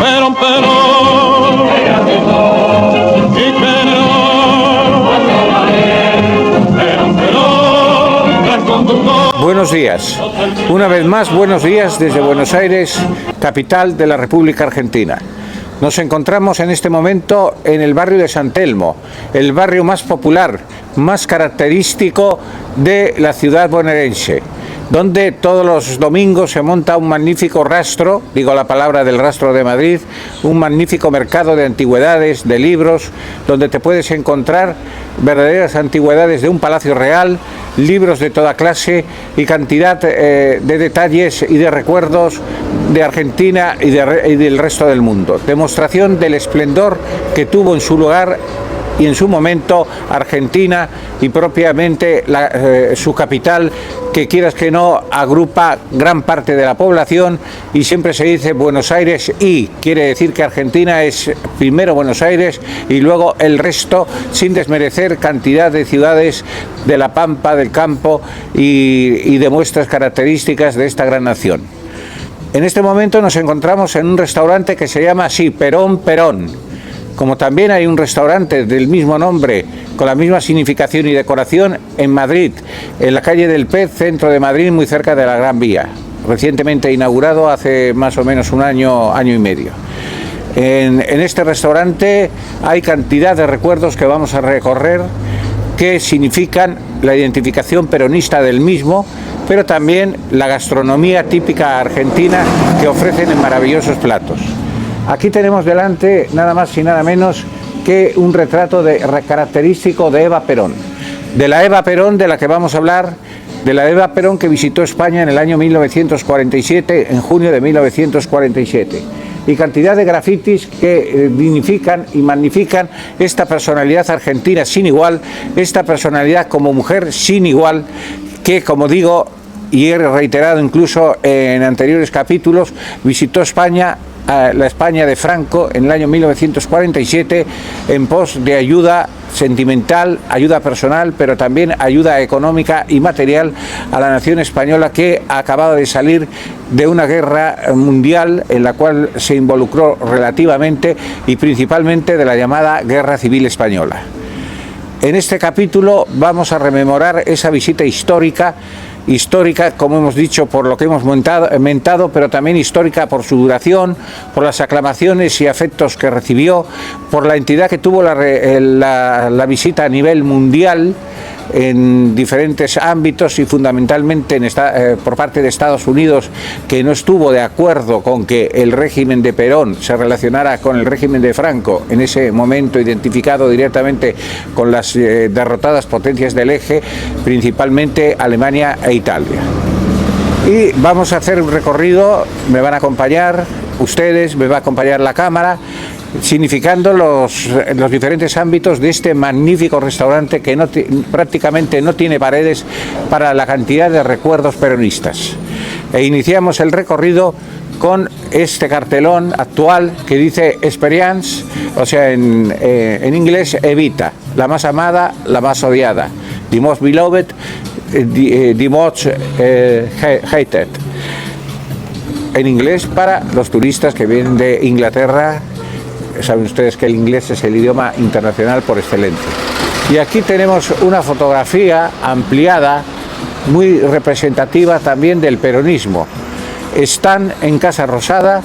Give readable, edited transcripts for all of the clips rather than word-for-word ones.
Perón, Perón, y Perón, Perón, conductor. Buenos días. Una vez más, buenos días desde Buenos Aires, capital de la República Argentina. Nos encontramos en este momento en el barrio de San Telmo, el barrio más popular, más característico de la ciudad bonaerense, donde todos los domingos se monta un magnífico rastro, digo la palabra del Rastro de Madrid, un magnífico mercado de antigüedades, de libros, donde te puedes encontrar verdaderas antigüedades de un palacio real, libros de toda clase y cantidad de detalles y de recuerdos de Argentina y del resto del mundo. Demostración del esplendor que tuvo en su lugar y en su momento Argentina y propiamente su capital, que quieras que no agrupa gran parte de la población, y siempre se dice Buenos Aires, y quiere decir que Argentina es primero Buenos Aires y luego el resto, sin desmerecer cantidad de ciudades de la Pampa, del campo y de muestras características de esta gran nación. En este momento nos encontramos en un restaurante que se llama así, Perón Perón. Como también hay un restaurante del mismo nombre, con la misma significación y decoración, en Madrid, en la calle del Pez, centro de Madrid, muy cerca de la Gran Vía, recientemente inaugurado hace más o menos un año, año y medio. En este restaurante hay cantidad de recuerdos que vamos a recorrer, que significan la identificación peronista del mismo, pero también la gastronomía típica argentina que ofrecen en maravillosos platos. Aquí tenemos delante nada más y nada menos que un retrato característico de Eva Perón. De la Eva Perón de la que vamos a hablar, de la Eva Perón que visitó España en el año 1947, en junio de 1947. Y cantidad de grafitis que dignifican y magnifican esta personalidad argentina sin igual, esta personalidad como mujer sin igual, que, como digo, y he reiterado incluso en anteriores capítulos, visitó España, la España de Franco, en el año 1947, en pos de ayuda sentimental, ayuda personal, pero también ayuda económica y material a la nación española, que acababa de salir de una guerra mundial en la cual se involucró relativamente y principalmente de la llamada Guerra Civil Española. En este capítulo vamos a rememorar esa visita histórica, como hemos dicho, por lo que hemos mentado, pero también histórica por su duración, por las aclamaciones y afectos que recibió, por la entidad que tuvo la visita a nivel mundial en diferentes ámbitos y fundamentalmente por parte de Estados Unidos, que no estuvo de acuerdo con que el régimen de Perón se relacionara con el régimen de Franco, en ese momento identificado directamente con las derrotadas potencias del eje, principalmente Alemania e Italia. Y vamos a hacer un recorrido, me van a acompañar ustedes, me va a acompañar la cámara, significando los diferentes ámbitos de este magnífico restaurante que prácticamente no tiene paredes para la cantidad de recuerdos peronistas. E iniciamos el recorrido con este cartelón actual que dice Experience, o sea, en inglés Evita, la más amada, la más odiada, the most beloved, the most hated. En inglés para los turistas que vienen de Inglaterra. Saben ustedes que el inglés es el idioma internacional por excelencia. Y aquí tenemos una fotografía ampliada, muy representativa también del peronismo. Están en Casa Rosada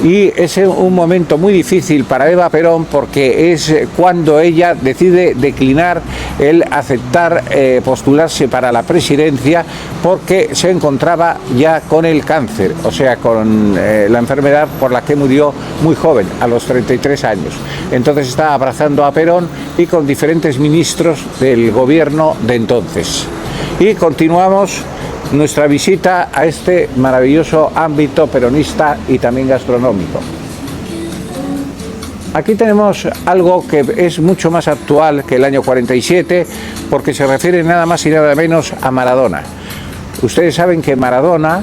y es un momento muy difícil para Eva Perón, porque es cuando ella decide declinar el aceptar postularse para la presidencia, porque se encontraba ya con el cáncer, o sea, con la enfermedad por la que murió muy joven, a los 33 años. Entonces estaba abrazando a Perón y con diferentes ministros del gobierno de entonces. Y continuamos nuestra visita a este maravilloso ámbito peronista y también gastronómico. Aquí tenemos algo que es mucho más actual que el año 47, porque se refiere nada más y nada menos a Maradona. Ustedes saben que Maradona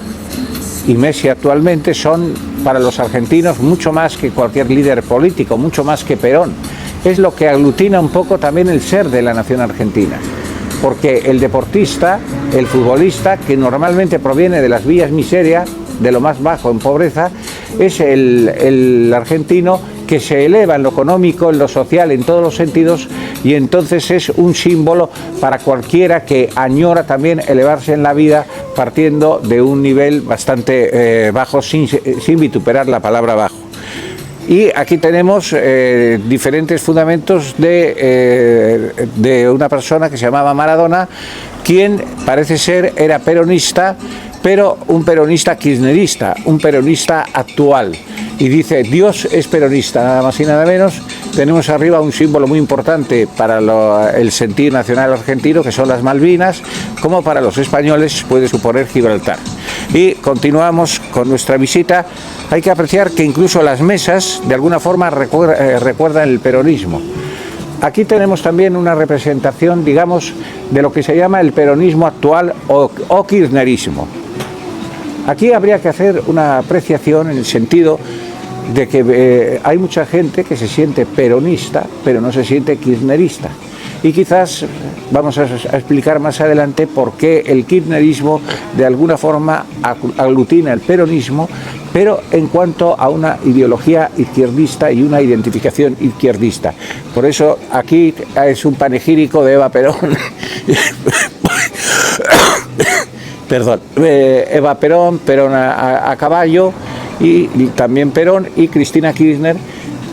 y Messi actualmente son para los argentinos mucho más que cualquier líder político, mucho más que Perón. Es lo que aglutina un poco también el ser de la nación argentina. Porque el deportista, el futbolista, que normalmente proviene de las villas miseria, de lo más bajo en pobreza, es el argentino que se eleva en lo económico, en lo social, en todos los sentidos, y entonces es un símbolo para cualquiera que añora también elevarse en la vida partiendo de un nivel bastante bajo, sin vituperar la palabra bajo. Y aquí tenemos diferentes fundamentos de una persona que se llamaba Maradona, quien parece ser era peronista, pero un peronista kirchnerista, un peronista actual. Y dice, Dios es peronista, nada más y nada menos. Tenemos arriba un símbolo muy importante para el sentir nacional argentino, que son las Malvinas, como para los españoles puede suponer Gibraltar. Y continuamos con nuestra visita. Hay que apreciar que incluso las mesas de alguna forma recuerdan el peronismo. Aquí tenemos también una representación, digamos, de lo que se llama el peronismo actual o kirchnerismo. Aquí habría que hacer una apreciación en el sentido de que hay mucha gente que se siente peronista, pero no se siente kirchnerista. Y quizás vamos a explicar más adelante por qué el kirchnerismo de alguna forma aglutina el peronismo, pero en cuanto a una ideología izquierdista y una identificación izquierdista. Por eso aquí es un panegírico de Eva Perón. Perdón, Eva Perón, Perón a caballo, y también Perón y Cristina Kirchner,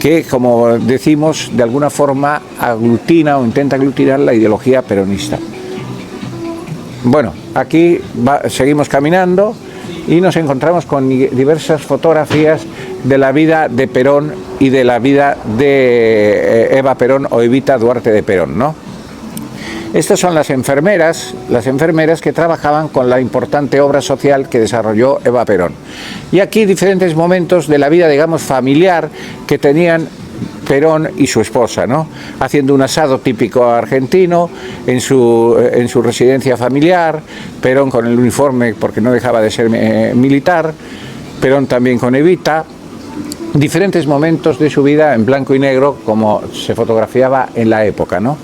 que, como decimos, de alguna forma aglutina o intenta aglutinar la ideología peronista. Bueno, aquí seguimos caminando y nos encontramos con diversas fotografías de la vida de Perón y de la vida de Eva Perón o Evita Duarte de Perón, ¿no? Estas son las enfermeras que trabajaban con la importante obra social que desarrolló Eva Perón. Y aquí diferentes momentos de la vida, digamos, familiar que tenían Perón y su esposa, ¿no? Haciendo un asado típico argentino en su residencia familiar, Perón con el uniforme porque no dejaba de ser militar, Perón también con Evita. Diferentes momentos de su vida en blanco y negro, como se fotografiaba en la época, ¿no?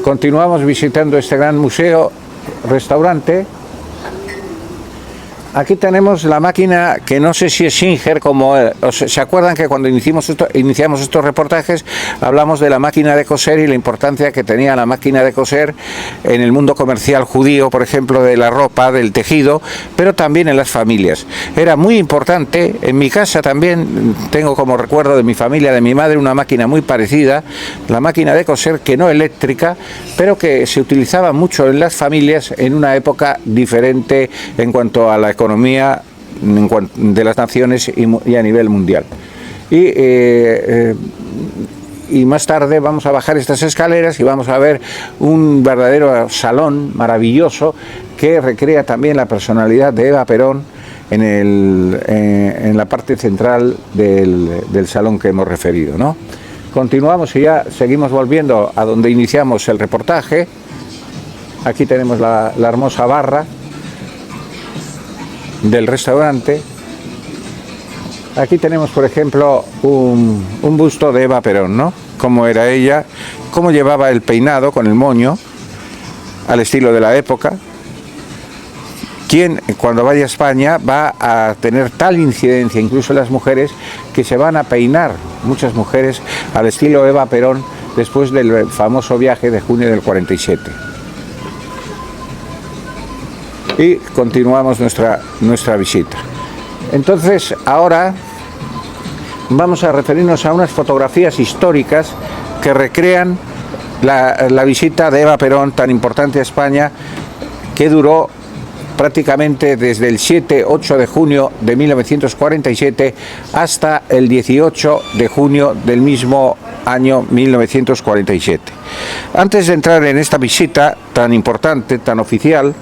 Continuamos visitando este gran museo, restaurante. Aquí tenemos la máquina que no sé si es Singer, ¿se acuerdan que cuando iniciamos estos reportajes hablamos de la máquina de coser y la importancia que tenía la máquina de coser en el mundo comercial judío, por ejemplo, de la ropa, del tejido, pero también en las familias? Era muy importante. En mi casa también tengo como recuerdo de mi familia, de mi madre, una máquina muy parecida, la máquina de coser, que no eléctrica, pero que se utilizaba mucho en las familias en una época diferente en cuanto a la economía de las naciones y a nivel mundial. Y más tarde vamos a bajar estas escaleras y vamos a ver un verdadero salón maravilloso que recrea también la personalidad de Eva Perón en la parte central del salón que hemos referido, ¿no? Continuamos y ya seguimos volviendo a donde iniciamos el reportaje. Aquí tenemos la hermosa barra del restaurante. Aquí tenemos, por ejemplo, un busto de Eva Perón, ¿no? Cómo era ella, cómo llevaba el peinado con el moño al estilo de la época. Quien cuando vaya a España va a tener tal incidencia, incluso las mujeres, que se van a peinar, muchas mujeres, al estilo Eva Perón después del famoso viaje de junio del 47. Y continuamos nuestra visita. Entonces, ahora vamos a referirnos a unas fotografías históricas que recrean la visita de Eva Perón, tan importante a España, que duró prácticamente desde el 7-8 de junio de 1947 hasta el 18 de junio del mismo año 1947. Antes de entrar en esta visita tan importante, tan oficial,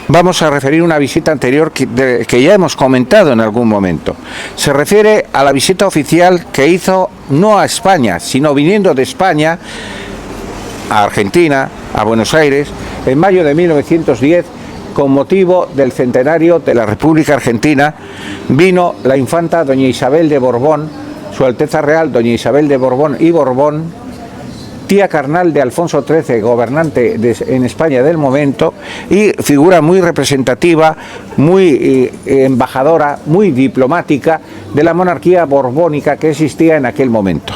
vamos a referir una visita anterior que ya hemos comentado en algún momento. Se refiere a la visita oficial que hizo no a España, sino viniendo de España a Argentina, a Buenos Aires, en mayo de 1910, con motivo del centenario de la República Argentina. Vino la infanta doña Isabel de Borbón, Su Alteza Real doña Isabel de Borbón y Borbón, tía carnal de Alfonso XIII, gobernante en España del momento, y figura muy representativa, muy embajadora, muy diplomática de la monarquía borbónica que existía en aquel momento.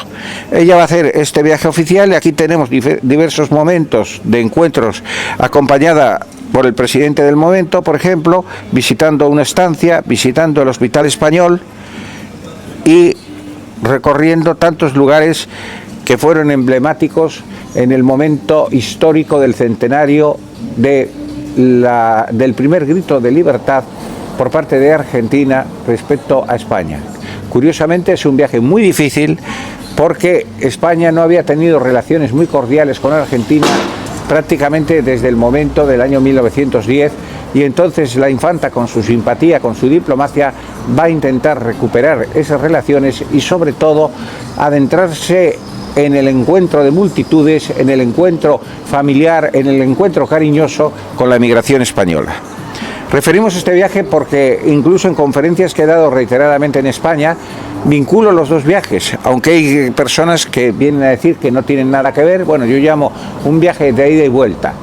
Ella va a hacer este viaje oficial y aquí tenemos diversos momentos de encuentros acompañada por el presidente del momento, por ejemplo, visitando una estancia, visitando el Hospital Español y recorriendo tantos lugares que fueron emblemáticos en el momento histórico del centenario del primer grito de libertad por parte de Argentina respecto a España. Curiosamente es un viaje muy difícil porque España no había tenido relaciones muy cordiales con Argentina prácticamente desde el momento del año 1910, y entonces la infanta, con su simpatía, con su diplomacia, va a intentar recuperar esas relaciones y sobre todo adentrarse en el encuentro de multitudes, en el encuentro familiar, en el encuentro cariñoso con la emigración española. Referimos este viaje porque incluso en conferencias que he dado reiteradamente en España vinculo los dos viajes, aunque hay personas que vienen a decir que no tienen nada que ver. Bueno, yo llamo un viaje de ida y vuelta.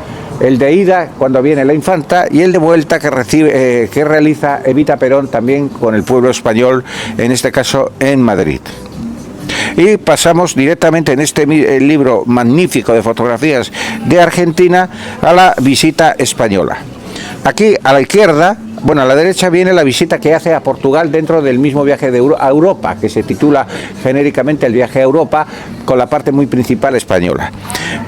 El de ida cuando viene la infanta y el de vuelta que realiza Evita Perón también con el pueblo español, en este caso en Madrid. Y pasamos directamente en este libro magnífico de fotografías de Argentina a la visita española. Aquí a la izquierda, bueno, a la derecha viene la visita que hace a Portugal dentro del mismo viaje a Europa, que se titula genéricamente el viaje a Europa, con la parte muy principal española.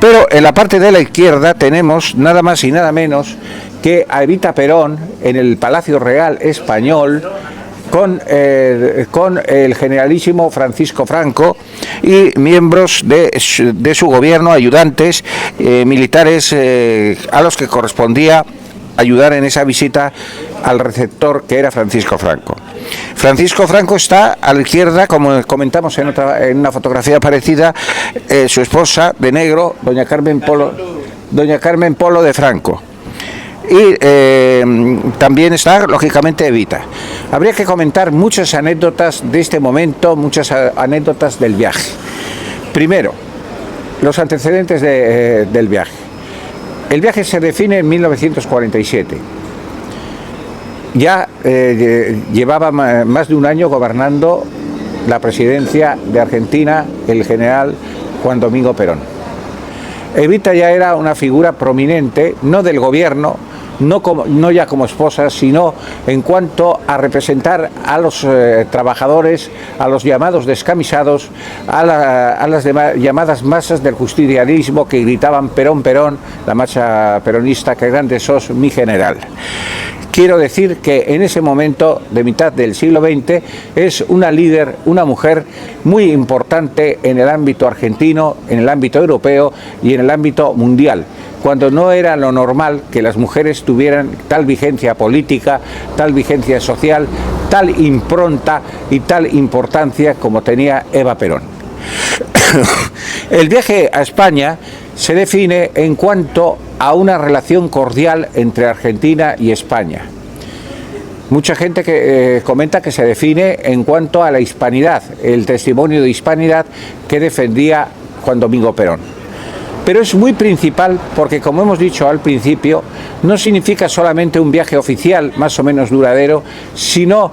Pero en la parte de la izquierda tenemos nada más y nada menos que a Evita Perón en el Palacio Real Español, con el generalísimo Francisco Franco y miembros de su gobierno, ayudantes militares a los que correspondía ayudar en esa visita al receptor, que era Francisco Franco. Francisco Franco está a la izquierda, como comentamos en una fotografía parecida, su esposa de negro, doña Carmen Polo de Franco. Y también está, lógicamente, Evita. Habría que comentar muchas anécdotas de este momento, muchas anécdotas del viaje. Primero, los antecedentes del viaje. El viaje se define en 1947. Ya llevaba más de un año gobernando la presidencia de Argentina el general Juan Domingo Perón. Evita ya era una figura prominente, no del gobierno, no ya como esposa, sino en cuanto a representar a los trabajadores, a los llamados descamisados, a las llamadas masas del justicialismo que gritaban Perón, Perón, la marcha peronista, que grande sos, mi general. Quiero decir que en ese momento de mitad del siglo XX es una líder, una mujer muy importante en el ámbito argentino, en el ámbito europeo y en el ámbito mundial, cuando no era lo normal que las mujeres tuvieran tal vigencia política, tal vigencia social, tal impronta y tal importancia como tenía Eva Perón. El viaje a España se define en cuanto a una relación cordial entre Argentina y España. Mucha gente que comenta que se define en cuanto a la hispanidad, el testimonio de hispanidad que defendía Juan Domingo Perón. Pero es muy principal porque, como hemos dicho al principio, no significa solamente un viaje oficial más o menos duradero, sino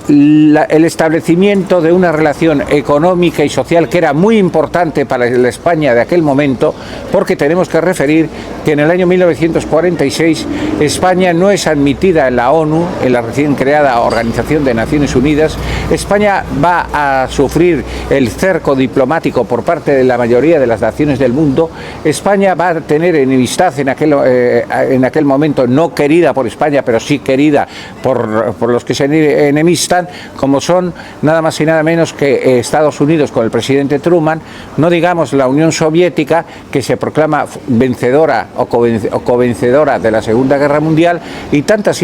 el establecimiento de una relación económica y social que era muy importante para la España de aquel momento, porque tenemos que referir que en el año 1946 España no es admitida en la ONU, en la recién creada Organización de Naciones Unidas. Aquella va a sufrir el cerco diplomático por parte de la mayoría de las naciones del mundo. España va a tener enemistad en aquel momento, no querida por España, pero sí querida por los que se enemistan, como son nada más y nada menos que Estados Unidos con el presidente Truman, no digamos la Unión Soviética, que se proclama vencedora o covencedora de la Segunda Guerra Mundial, y tantas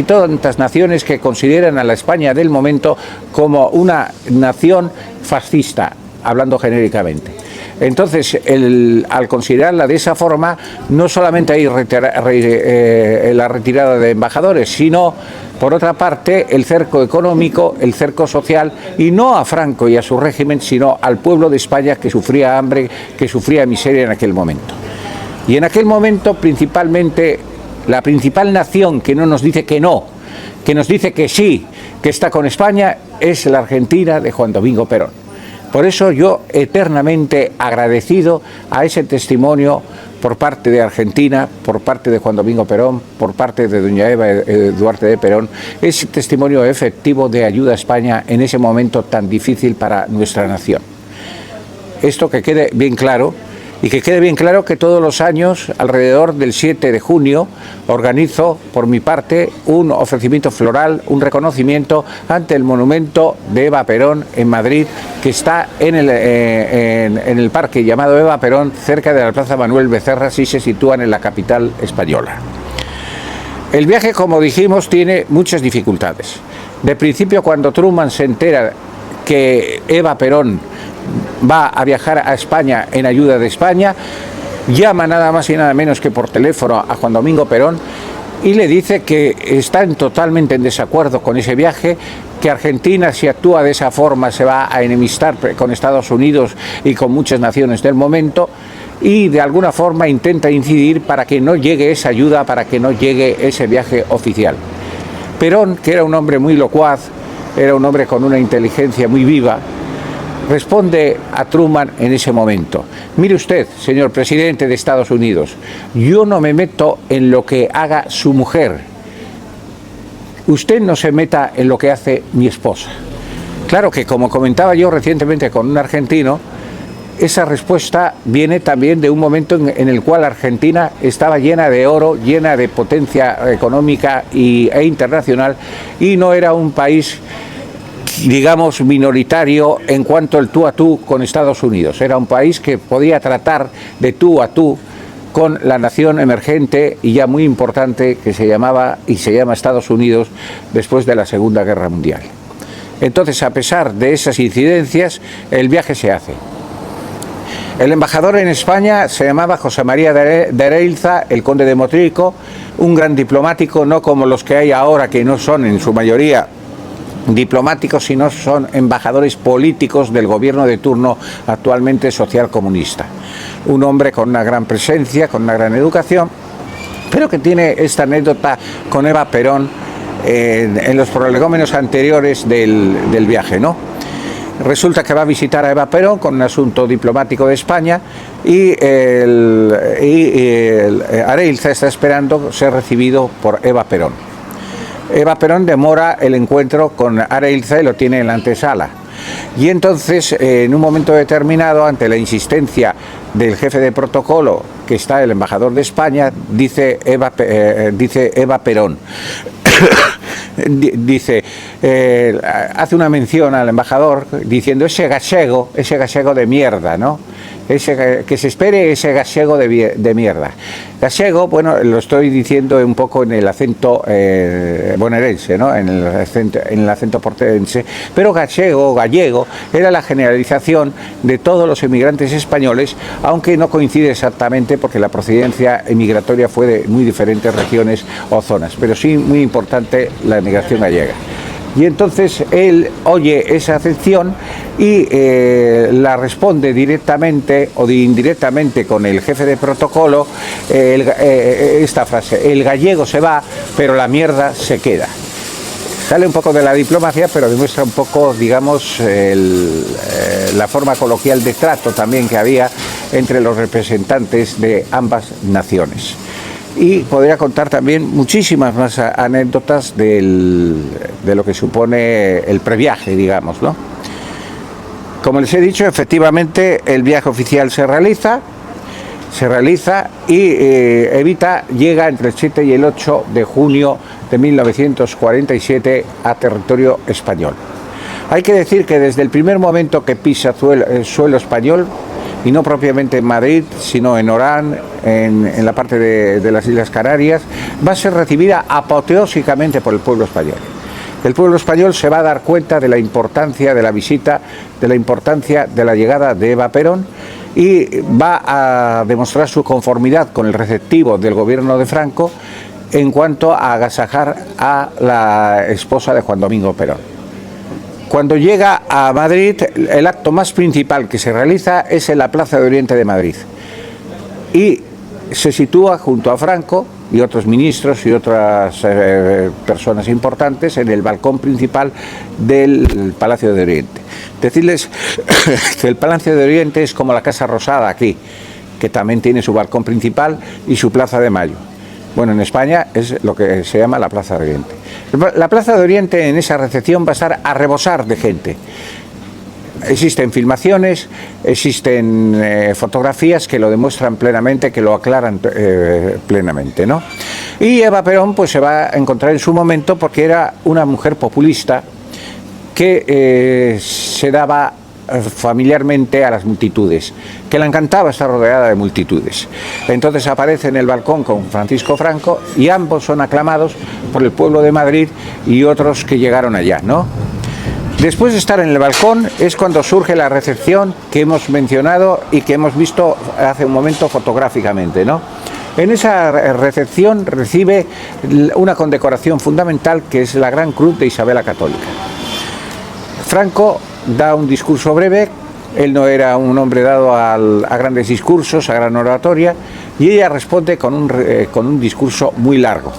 naciones que consideran a la España del momento como una nación fascista, hablando genéricamente. Entonces, al considerarla de esa forma, no solamente hay la retirada de embajadores, sino por otra parte, el cerco económico, el cerco social, y no a Franco y a su régimen, sino al pueblo de España que sufría hambre, que sufría miseria en aquel momento. Y en aquel momento, principalmente, la principal nación que no nos dice que no, que nos dice que sí, que está con España, es la Argentina de Juan Domingo Perón. Por eso yo eternamente agradecido a ese testimonio por parte de Argentina, por parte de Juan Domingo Perón, por parte de doña Eva Duarte de Perón, ese testimonio efectivo de ayuda a España en ese momento tan difícil para nuestra nación. Esto que quede bien claro. Y que quede bien claro que todos los años, alrededor del 7 de junio, organizo, por mi parte, un ofrecimiento floral, un reconocimiento ante el monumento de Eva Perón en Madrid, que está en el parque llamado Eva Perón, cerca de la Plaza Manuel Becerra, si se sitúan en la capital española. El viaje, como dijimos, tiene muchas dificultades. De principio, cuando Truman se entera que Eva Perón va a viajar a España en ayuda de España, llama nada más y nada menos que por teléfono a Juan Domingo Perón y le dice que están totalmente en desacuerdo con ese viaje, que Argentina, si actúa de esa forma, se va a enemistar con Estados Unidos y con muchas naciones del momento, y de alguna forma intenta incidir para que no llegue esa ayuda, para que no llegue ese viaje oficial. Perón, que era un hombre muy locuaz, era un hombre con una inteligencia muy viva, responde a Truman en ese momento: mire usted, señor presidente de Estados Unidos, yo no me meto en lo que haga su mujer, usted no se meta en lo que hace mi esposa. Claro que, como comentaba yo recientemente con un argentino, esa respuesta viene también de un momento en el cual Argentina estaba llena de oro, llena de potencia económica e internacional, y no era un país, digamos, minoritario en cuanto al tú a tú con Estados Unidos. Era un país que podía tratar de tú a tú con la nación emergente y ya muy importante que se llamaba y se llama Estados Unidos después de la Segunda Guerra Mundial. Entonces, a pesar de esas incidencias, el viaje se hace. El embajador en España se llamaba José María de Ereilza, el conde de Motrico, un gran diplomático, no como los que hay ahora, que no son en su mayoría diplomáticos, sino son embajadores políticos del gobierno de turno, actualmente socialcomunista. Un hombre con una gran presencia, con una gran educación, pero que tiene esta anécdota con Eva Perón en los prolegómenos anteriores del viaje, ¿no? Resulta que va a visitar a Eva Perón con un asunto diplomático de España y Ereilza está esperando ser recibido por Eva Perón. Eva Perón demora el encuentro con Ereilza y lo tiene en la antesala. Y entonces, en un momento determinado, ante la insistencia del jefe de protocolo, que está el embajador de España, dice Eva Perón, hace una mención al embajador diciendo ese gallego de mierda, ¿no? Que se espere ese gallego de mierda. Gallego, bueno, lo estoy diciendo un poco en el acento bonaerense, ¿no? En el acento porterense, pero gallego, era la generalización de todos los emigrantes españoles, aunque no coincide exactamente porque la procedencia emigratoria fue de muy diferentes regiones o zonas, pero sí muy importante la emigración gallega. Y entonces él oye esa acepción y la responde directamente o indirectamente con el jefe de protocolo esta frase: el gallego se va, pero la mierda se queda. Sale un poco de la diplomacia, pero demuestra un poco, digamos, la forma coloquial de trato también que había entre los representantes de ambas naciones. Y podría contar también muchísimas más anécdotas de lo que supone el previaje, digamos, ¿no? Como les he dicho, efectivamente el viaje oficial se realiza y Evita llega entre el 7 y el 8 de junio de 1947 a territorio español. Hay que decir que desde el primer momento que pisa suelo español, y no propiamente en Madrid, sino en Orán, en la parte de las Islas Canarias, va a ser recibida apoteósicamente por el pueblo español. El pueblo español se va a dar cuenta de la importancia de la visita, de la importancia de la llegada de Eva Perón, y va a demostrar su conformidad con el receptivo del gobierno de Franco, en cuanto a agasajar a la esposa de Juan Domingo Perón. Cuando llega a Madrid, el acto más principal que se realiza es en la Plaza de Oriente de Madrid y se sitúa junto a Franco y otros ministros y otras personas importantes en el balcón principal del Palacio de Oriente. Decirles que el Palacio de Oriente es como la Casa Rosada aquí, que también tiene su balcón principal y su Plaza de Mayo. Bueno, en España es lo que se llama la Plaza de Oriente. La Plaza de Oriente en esa recepción va a estar a rebosar de gente. Existen filmaciones, existen fotografías que lo demuestran plenamente, que lo aclaran plenamente, ¿no? Y Eva Perón pues se va a encontrar en su momento porque era una mujer populista que se daba familiarmente a las multitudes, que le encantaba estar rodeada de multitudes. Entonces aparece en el balcón con Francisco Franco y ambos son aclamados por el pueblo de Madrid y otros que llegaron allá, ¿no? Después de estar en el balcón es cuando surge la recepción que hemos mencionado y que hemos visto hace un momento fotográficamente, ¿no? En esa recepción recibe una condecoración fundamental que es la Gran Cruz de Isabel la Católica. Franco da un discurso breve, él no era un hombre dado a grandes discursos, a gran oratoria, y ella responde con un discurso muy largo,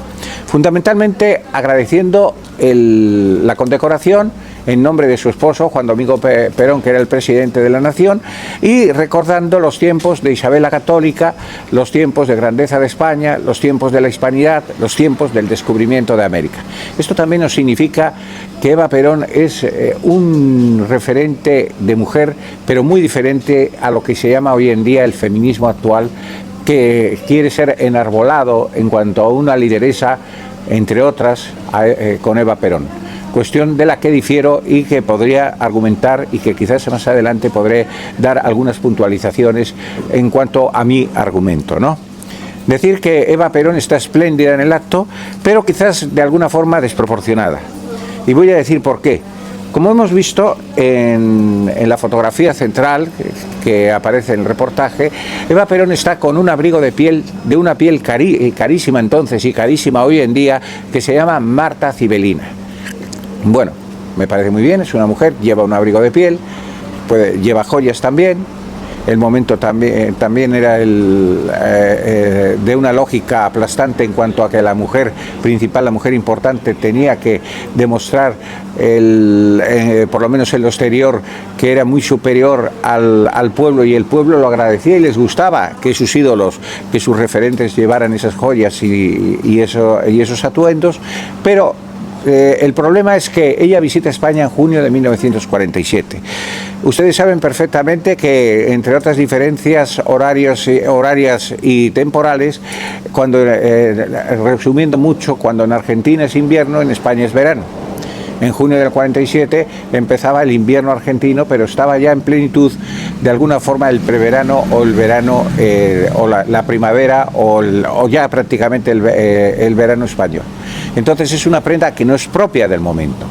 fundamentalmente agradeciendo la condecoración en nombre de su esposo, Juan Domingo Perón, que era el presidente de la nación, y recordando los tiempos de Isabel la Católica, los tiempos de grandeza de España, los tiempos de la hispanidad, los tiempos del descubrimiento de América. Esto también nos significa que Eva Perón es un referente de mujer, pero muy diferente a lo que se llama hoy en día el feminismo actual, que quiere ser enarbolado en cuanto a una lideresa, entre otras, con Eva Perón. Cuestión de la que difiero y que podría argumentar y que quizás más adelante podré dar algunas puntualizaciones en cuanto a mi argumento, ¿no? Decir que Eva Perón está espléndida en el acto, pero quizás de alguna forma desproporcionada. Y voy a decir por qué. Como hemos visto en la fotografía central que aparece en el reportaje, Eva Perón está con un abrigo de piel, de una piel carísima entonces y carísima hoy en día, que se llama Marta Cibelina. Bueno, me parece muy bien, es una mujer, lleva un abrigo de piel, lleva joyas también. El momento también era de una lógica aplastante en cuanto a que la mujer principal, la mujer importante, tenía que demostrar, por lo menos en lo exterior, que era muy superior al pueblo, y el pueblo lo agradecía y les gustaba que sus ídolos, que sus referentes llevaran esas joyas y esos atuendos, pero el problema es que ella visita España en junio de 1947. Ustedes saben perfectamente que, entre otras diferencias horarias y temporales, resumiendo mucho, cuando en Argentina es invierno, en España es verano. En junio del 47 empezaba el invierno argentino, pero estaba ya en plenitud, de alguna forma, el preverano o el verano, o la primavera, o ya prácticamente el verano español. Entonces es una prenda que no es propia del momento.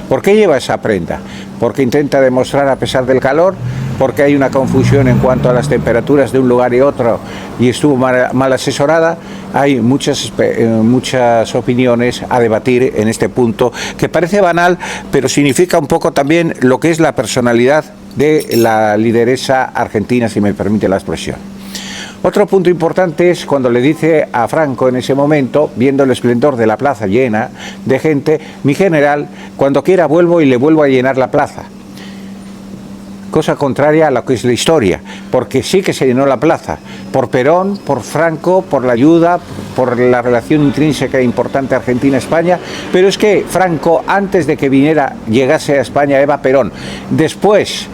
¿Por qué lleva esa prenda? Porque intenta demostrar, a pesar del calor, porque hay una confusión en cuanto a las temperaturas de un lugar y otro, y estuvo mal asesorada. Hay muchas opiniones a debatir en este punto, que parece banal, pero significa un poco también lo que es la personalidad de la lideresa argentina, si me permite la expresión. Otro punto importante es cuando le dice a Franco en ese momento, viendo el esplendor de la plaza llena de gente: mi general, cuando quiera vuelvo y le vuelvo a llenar la plaza. Cosa contraria a lo que es la historia, porque sí que se llenó la plaza, por Perón, por Franco, por la ayuda, por la relación intrínseca e importante Argentina-España, pero es que Franco, antes de que llegase a España Eva Perón, después,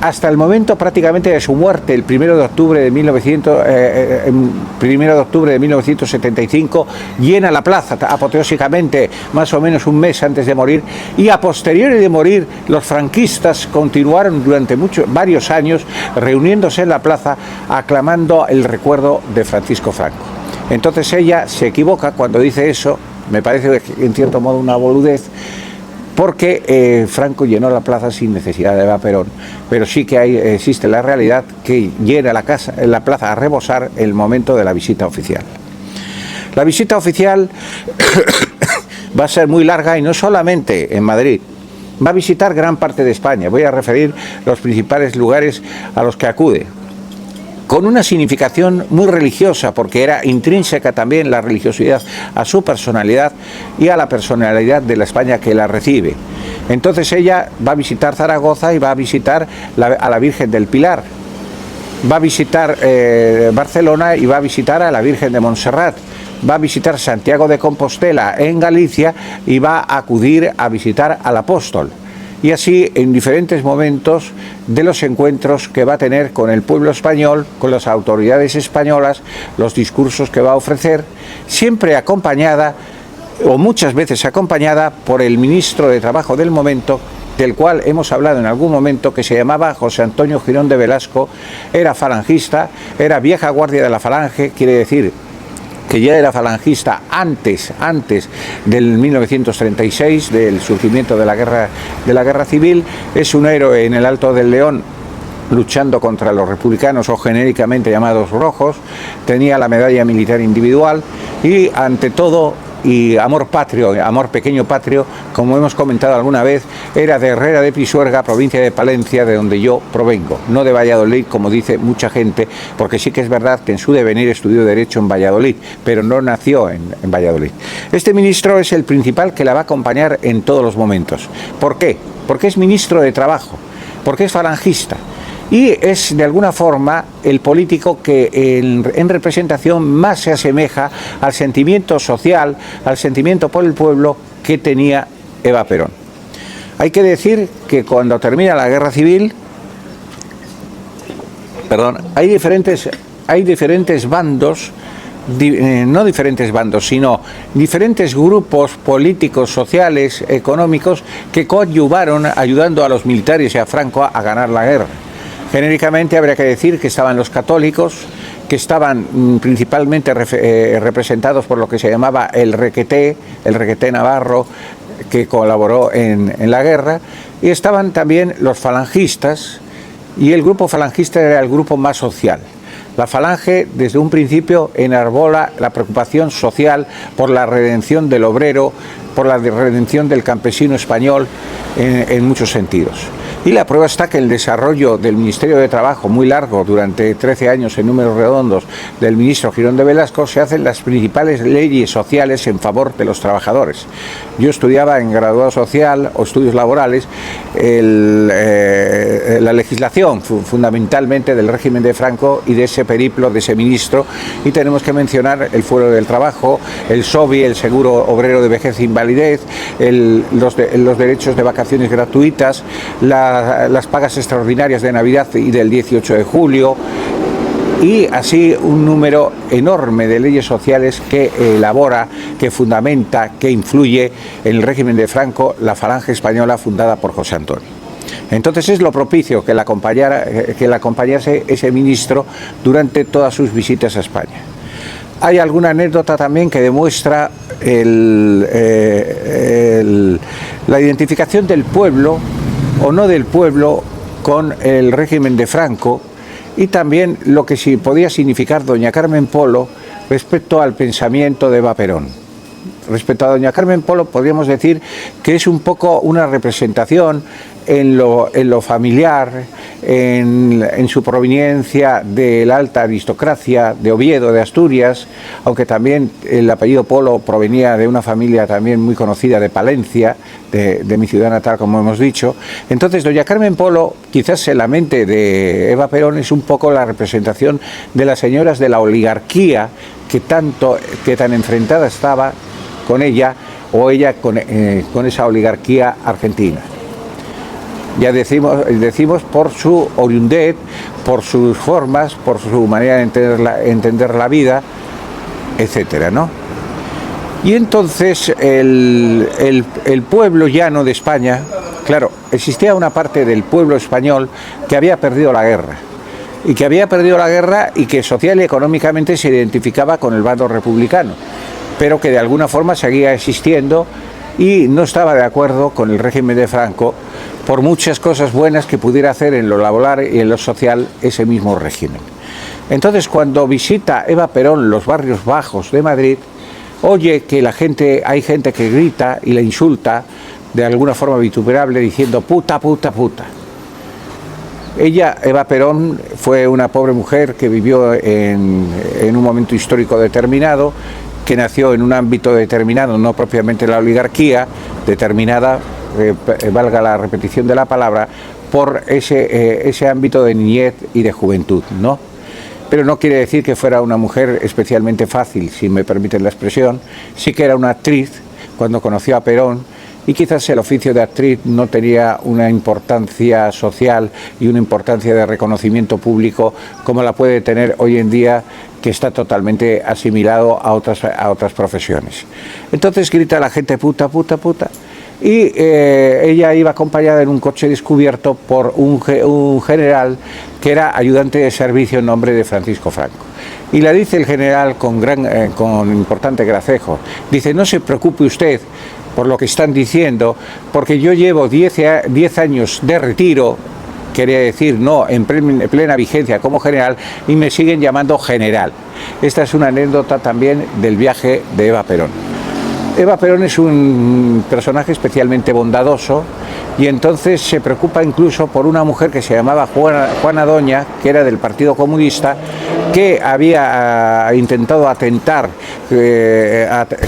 hasta el momento prácticamente de su muerte, el 1 de octubre de 1975, llena la plaza apoteósicamente, más o menos un mes antes de morir, y a posteriori de morir, los franquistas continuaron durante varios años reuniéndose en la plaza, aclamando el recuerdo de Francisco Franco. Entonces ella se equivoca cuando dice eso, me parece en cierto modo una boludez, porque Franco llenó la plaza sin necesidad de Eva Perón, pero sí que existe la realidad que llena la plaza a rebosar el momento de la visita oficial. La visita oficial va a ser muy larga y no solamente en Madrid. Va a visitar gran parte de España. Voy a referir los principales lugares a los que acude, con una significación muy religiosa, porque era intrínseca también la religiosidad a su personalidad y a la personalidad de la España que la recibe. Entonces ella va a visitar Zaragoza y va a visitar a la Virgen del Pilar, va a visitar Barcelona y va a visitar a la Virgen de Montserrat, va a visitar Santiago de Compostela en Galicia y va a acudir a visitar al Apóstol. Y así en diferentes momentos de los encuentros que va a tener con el pueblo español, con las autoridades españolas, los discursos que va a ofrecer, siempre acompañada, o muchas veces acompañada, por el ministro de Trabajo del momento, del cual hemos hablado en algún momento, que se llamaba José Antonio Girón de Velasco, era falangista, era vieja guardia de la Falange, quiere decir que ya era falangista antes del 1936, del surgimiento de la guerra civil. Es un héroe en el Alto del León, luchando contra los republicanos, o genéricamente llamados rojos. Tenía la medalla militar individual y, ante todo, y amor patrio, amor pequeño patrio, como hemos comentado alguna vez, era de Herrera de Pisuerga, provincia de Palencia, de donde yo provengo, no de Valladolid, como dice mucha gente, porque sí que es verdad que en su devenir estudió Derecho en Valladolid, pero no nació en Valladolid. Este ministro es el principal que la va a acompañar en todos los momentos. ¿Por qué? Porque es ministro de Trabajo, porque es falangista, y es de alguna forma el político que en representación más se asemeja al sentimiento social, al sentimiento por el pueblo que tenía Eva Perón. Hay que decir que cuando termina la guerra civil, hay diferentes bandos, no diferentes bandos, sino diferentes grupos políticos, sociales, económicos, que coadyuvaron ayudando a los militares y a Franco a ganar la guerra. Genéricamente habría que decir que estaban los católicos, que estaban principalmente representados por lo que se llamaba el Requeté Navarro, que colaboró en la guerra, y estaban también los falangistas, y el grupo falangista era el grupo más social. La Falange desde un principio enarbola la preocupación social por la redención del obrero, por la redención del campesino español en muchos sentidos. Y la prueba está que el desarrollo del Ministerio de Trabajo, muy largo, durante 13 años en números redondos, del ministro Girón de Velasco, se hacen las principales leyes sociales en favor de los trabajadores. Yo estudiaba en graduado social o estudios laborales la legislación fundamentalmente del régimen de Franco y de ese periplo de ese ministro, y tenemos que mencionar el Fuero del Trabajo, el SOBI, el Seguro Obrero de Vejez e Invalidez, los derechos de vacaciones gratuitas, las pagas extraordinarias de Navidad y del 18 de julio, y así un número enorme de leyes sociales que elabora, que fundamenta, que influye en el régimen de Franco la Falange española fundada por José Antonio. Entonces es lo propicio que la acompañase ese ministro durante todas sus visitas a España. Hay alguna anécdota también que demuestra la identificación del pueblo o no del pueblo con el régimen de Franco, y también lo que sí podía significar doña Carmen Polo respecto al pensamiento de Eva Perón. Respecto a doña Carmen Polo, podríamos decir que es un poco una representación en lo familiar, en su proveniencia de la alta aristocracia de Oviedo, de Asturias, aunque también el apellido Polo provenía de una familia también muy conocida de Palencia, de mi ciudad natal, como hemos dicho. Entonces, doña Carmen Polo, quizás en la mente de Eva Perón, es un poco la representación de las señoras de la oligarquía que tan enfrentada estaba con ella, o ella con esa oligarquía argentina. Ya decimos por su oriundez, por sus formas, por su manera de entender la vida, etcétera, ¿no? Y entonces el pueblo llano de España, claro, existía una parte del pueblo español que había perdido la guerra, y que social y económicamente se identificaba con el bando republicano, pero que de alguna forma seguía existiendo y no estaba de acuerdo con el régimen de Franco por muchas cosas buenas que pudiera hacer en lo laboral y en lo social ese mismo régimen. Entonces, cuando visita Eva Perón los barrios bajos de Madrid, oye que hay gente que grita y le insulta de alguna forma vituperable diciendo puta, puta, puta. Ella, Eva Perón, fue una pobre mujer que vivió en un momento histórico determinado, que nació en un ámbito determinado, no propiamente la oligarquía, determinada, valga la repetición de la palabra, por ese ámbito de niñez y de juventud, ¿no? Pero no quiere decir que fuera una mujer especialmente fácil, si me permiten la expresión. Sí que era una actriz cuando conoció a Perón, y quizás el oficio de actriz no tenía una importancia social y una importancia de reconocimiento público como la puede tener hoy en día, que está totalmente asimilado a otras profesiones. Entonces grita la gente puta, puta, puta. Y ella iba acompañada en un coche descubierto por un general que era ayudante de servicio en nombre de Francisco Franco. Y le dice el general con importante gracejo, dice: no se preocupe usted por lo que están diciendo, porque yo llevo 10 años de retiro, quería decir, no, en plena vigencia como general, y me siguen llamando general. Esta es una anécdota también del viaje de Eva Perón. Eva Perón es un personaje especialmente bondadoso, y entonces se preocupa incluso por una mujer que se llamaba Juana Doña, que era del Partido Comunista, que había intentado atentar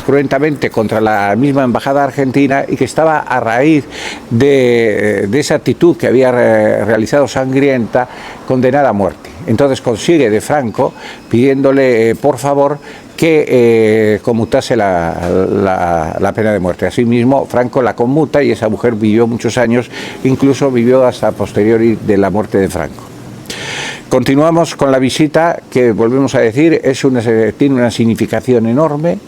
cruentamente contra la misma embajada argentina, y que estaba, a raíz de esa actitud que había realizado sangrienta, condenada a muerte. Entonces consigue de Franco, pidiéndole por favor que conmutase la pena de muerte. Asimismo, Franco la conmuta, y esa mujer vivió muchos años, incluso vivió hasta posteriori de la muerte de Franco. Continuamos con la visita, que volvemos a decir, tiene una significación enorme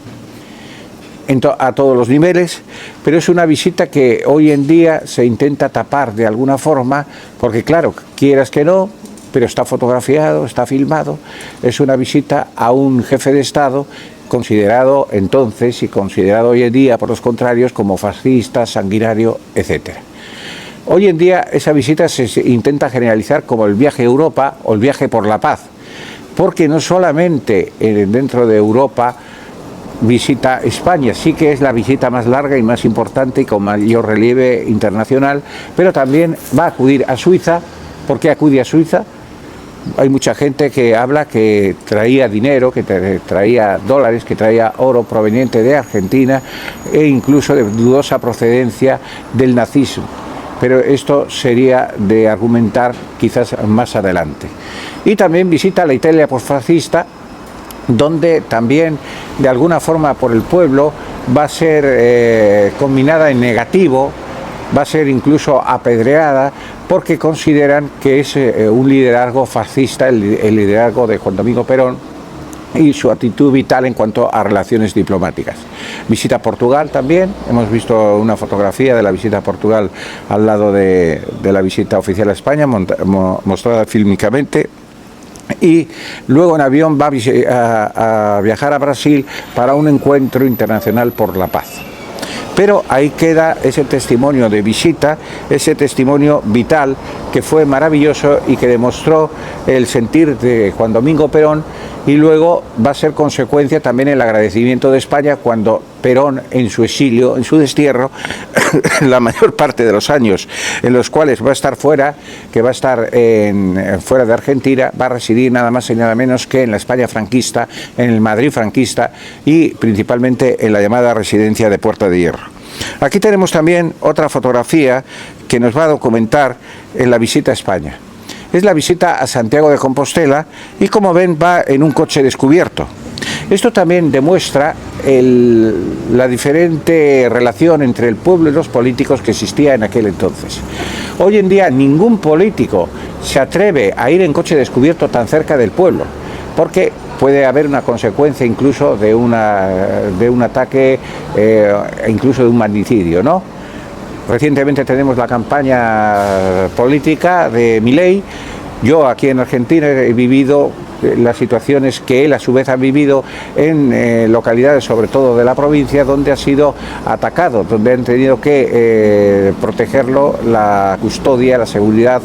a todos los niveles, pero es una visita que hoy en día se intenta tapar de alguna forma, porque claro, quieras que no, pero está fotografiado, está filmado. Es una visita a un jefe de Estado considerado entonces y considerado hoy en día por los contrarios como fascista, sanguinario, etc. Hoy en día esa visita se intenta generalizar como el viaje a Europa o el viaje por la paz, porque no solamente dentro de Europa visita España, sí que es la visita más larga y más importante y con mayor relieve internacional, pero también va a acudir a Suiza. ¿Por qué acude a Suiza? Hay mucha gente que habla que traía dinero, que traía dólares, que traía oro proveniente de Argentina e incluso de dudosa procedencia del nazismo. Pero esto sería de argumentar quizás más adelante. Y también visita la Italia posfascista, donde también de alguna forma por el pueblo va a ser combinada en negativo, va a ser incluso apedreada, porque consideran que es un liderazgo fascista, el liderazgo de Juan Domingo Perón y su actitud vital en cuanto a relaciones diplomáticas. Visita Portugal también, hemos visto una fotografía de la visita a Portugal al lado de la visita oficial a España, mostrada fílmicamente. Y luego en avión va a viajar a Brasil para un encuentro internacional por la paz. Pero ahí queda ese testimonio de visita, ese testimonio vital que fue maravilloso y que demostró el sentir de Juan Domingo Perón, y luego va a ser consecuencia también el agradecimiento de España cuando Perón, en su exilio, en su destierro, la mayor parte de los años en los cuales va a estar fuera, que va a estar fuera de Argentina, va a residir nada más y nada menos que en la España franquista, en el Madrid franquista y principalmente en la llamada residencia de Puerta de Hierro. Aquí tenemos también otra fotografía que nos va a documentar en la visita a España. Es la visita a Santiago de Compostela y, como ven, va en un coche descubierto. Esto también demuestra la diferente relación entre el pueblo y los políticos que existía en aquel entonces. Hoy en día ningún político se atreve a ir en coche descubierto tan cerca del pueblo, porque puede haber una consecuencia incluso de un ataque, incluso de un magnicidio, ¿no? Recientemente tenemos la campaña política de Milei. Yo aquí en Argentina he vivido las situaciones que él a su vez ha vivido en localidades, sobre todo de la provincia, donde ha sido atacado, donde han tenido que protegerlo, la custodia, la seguridad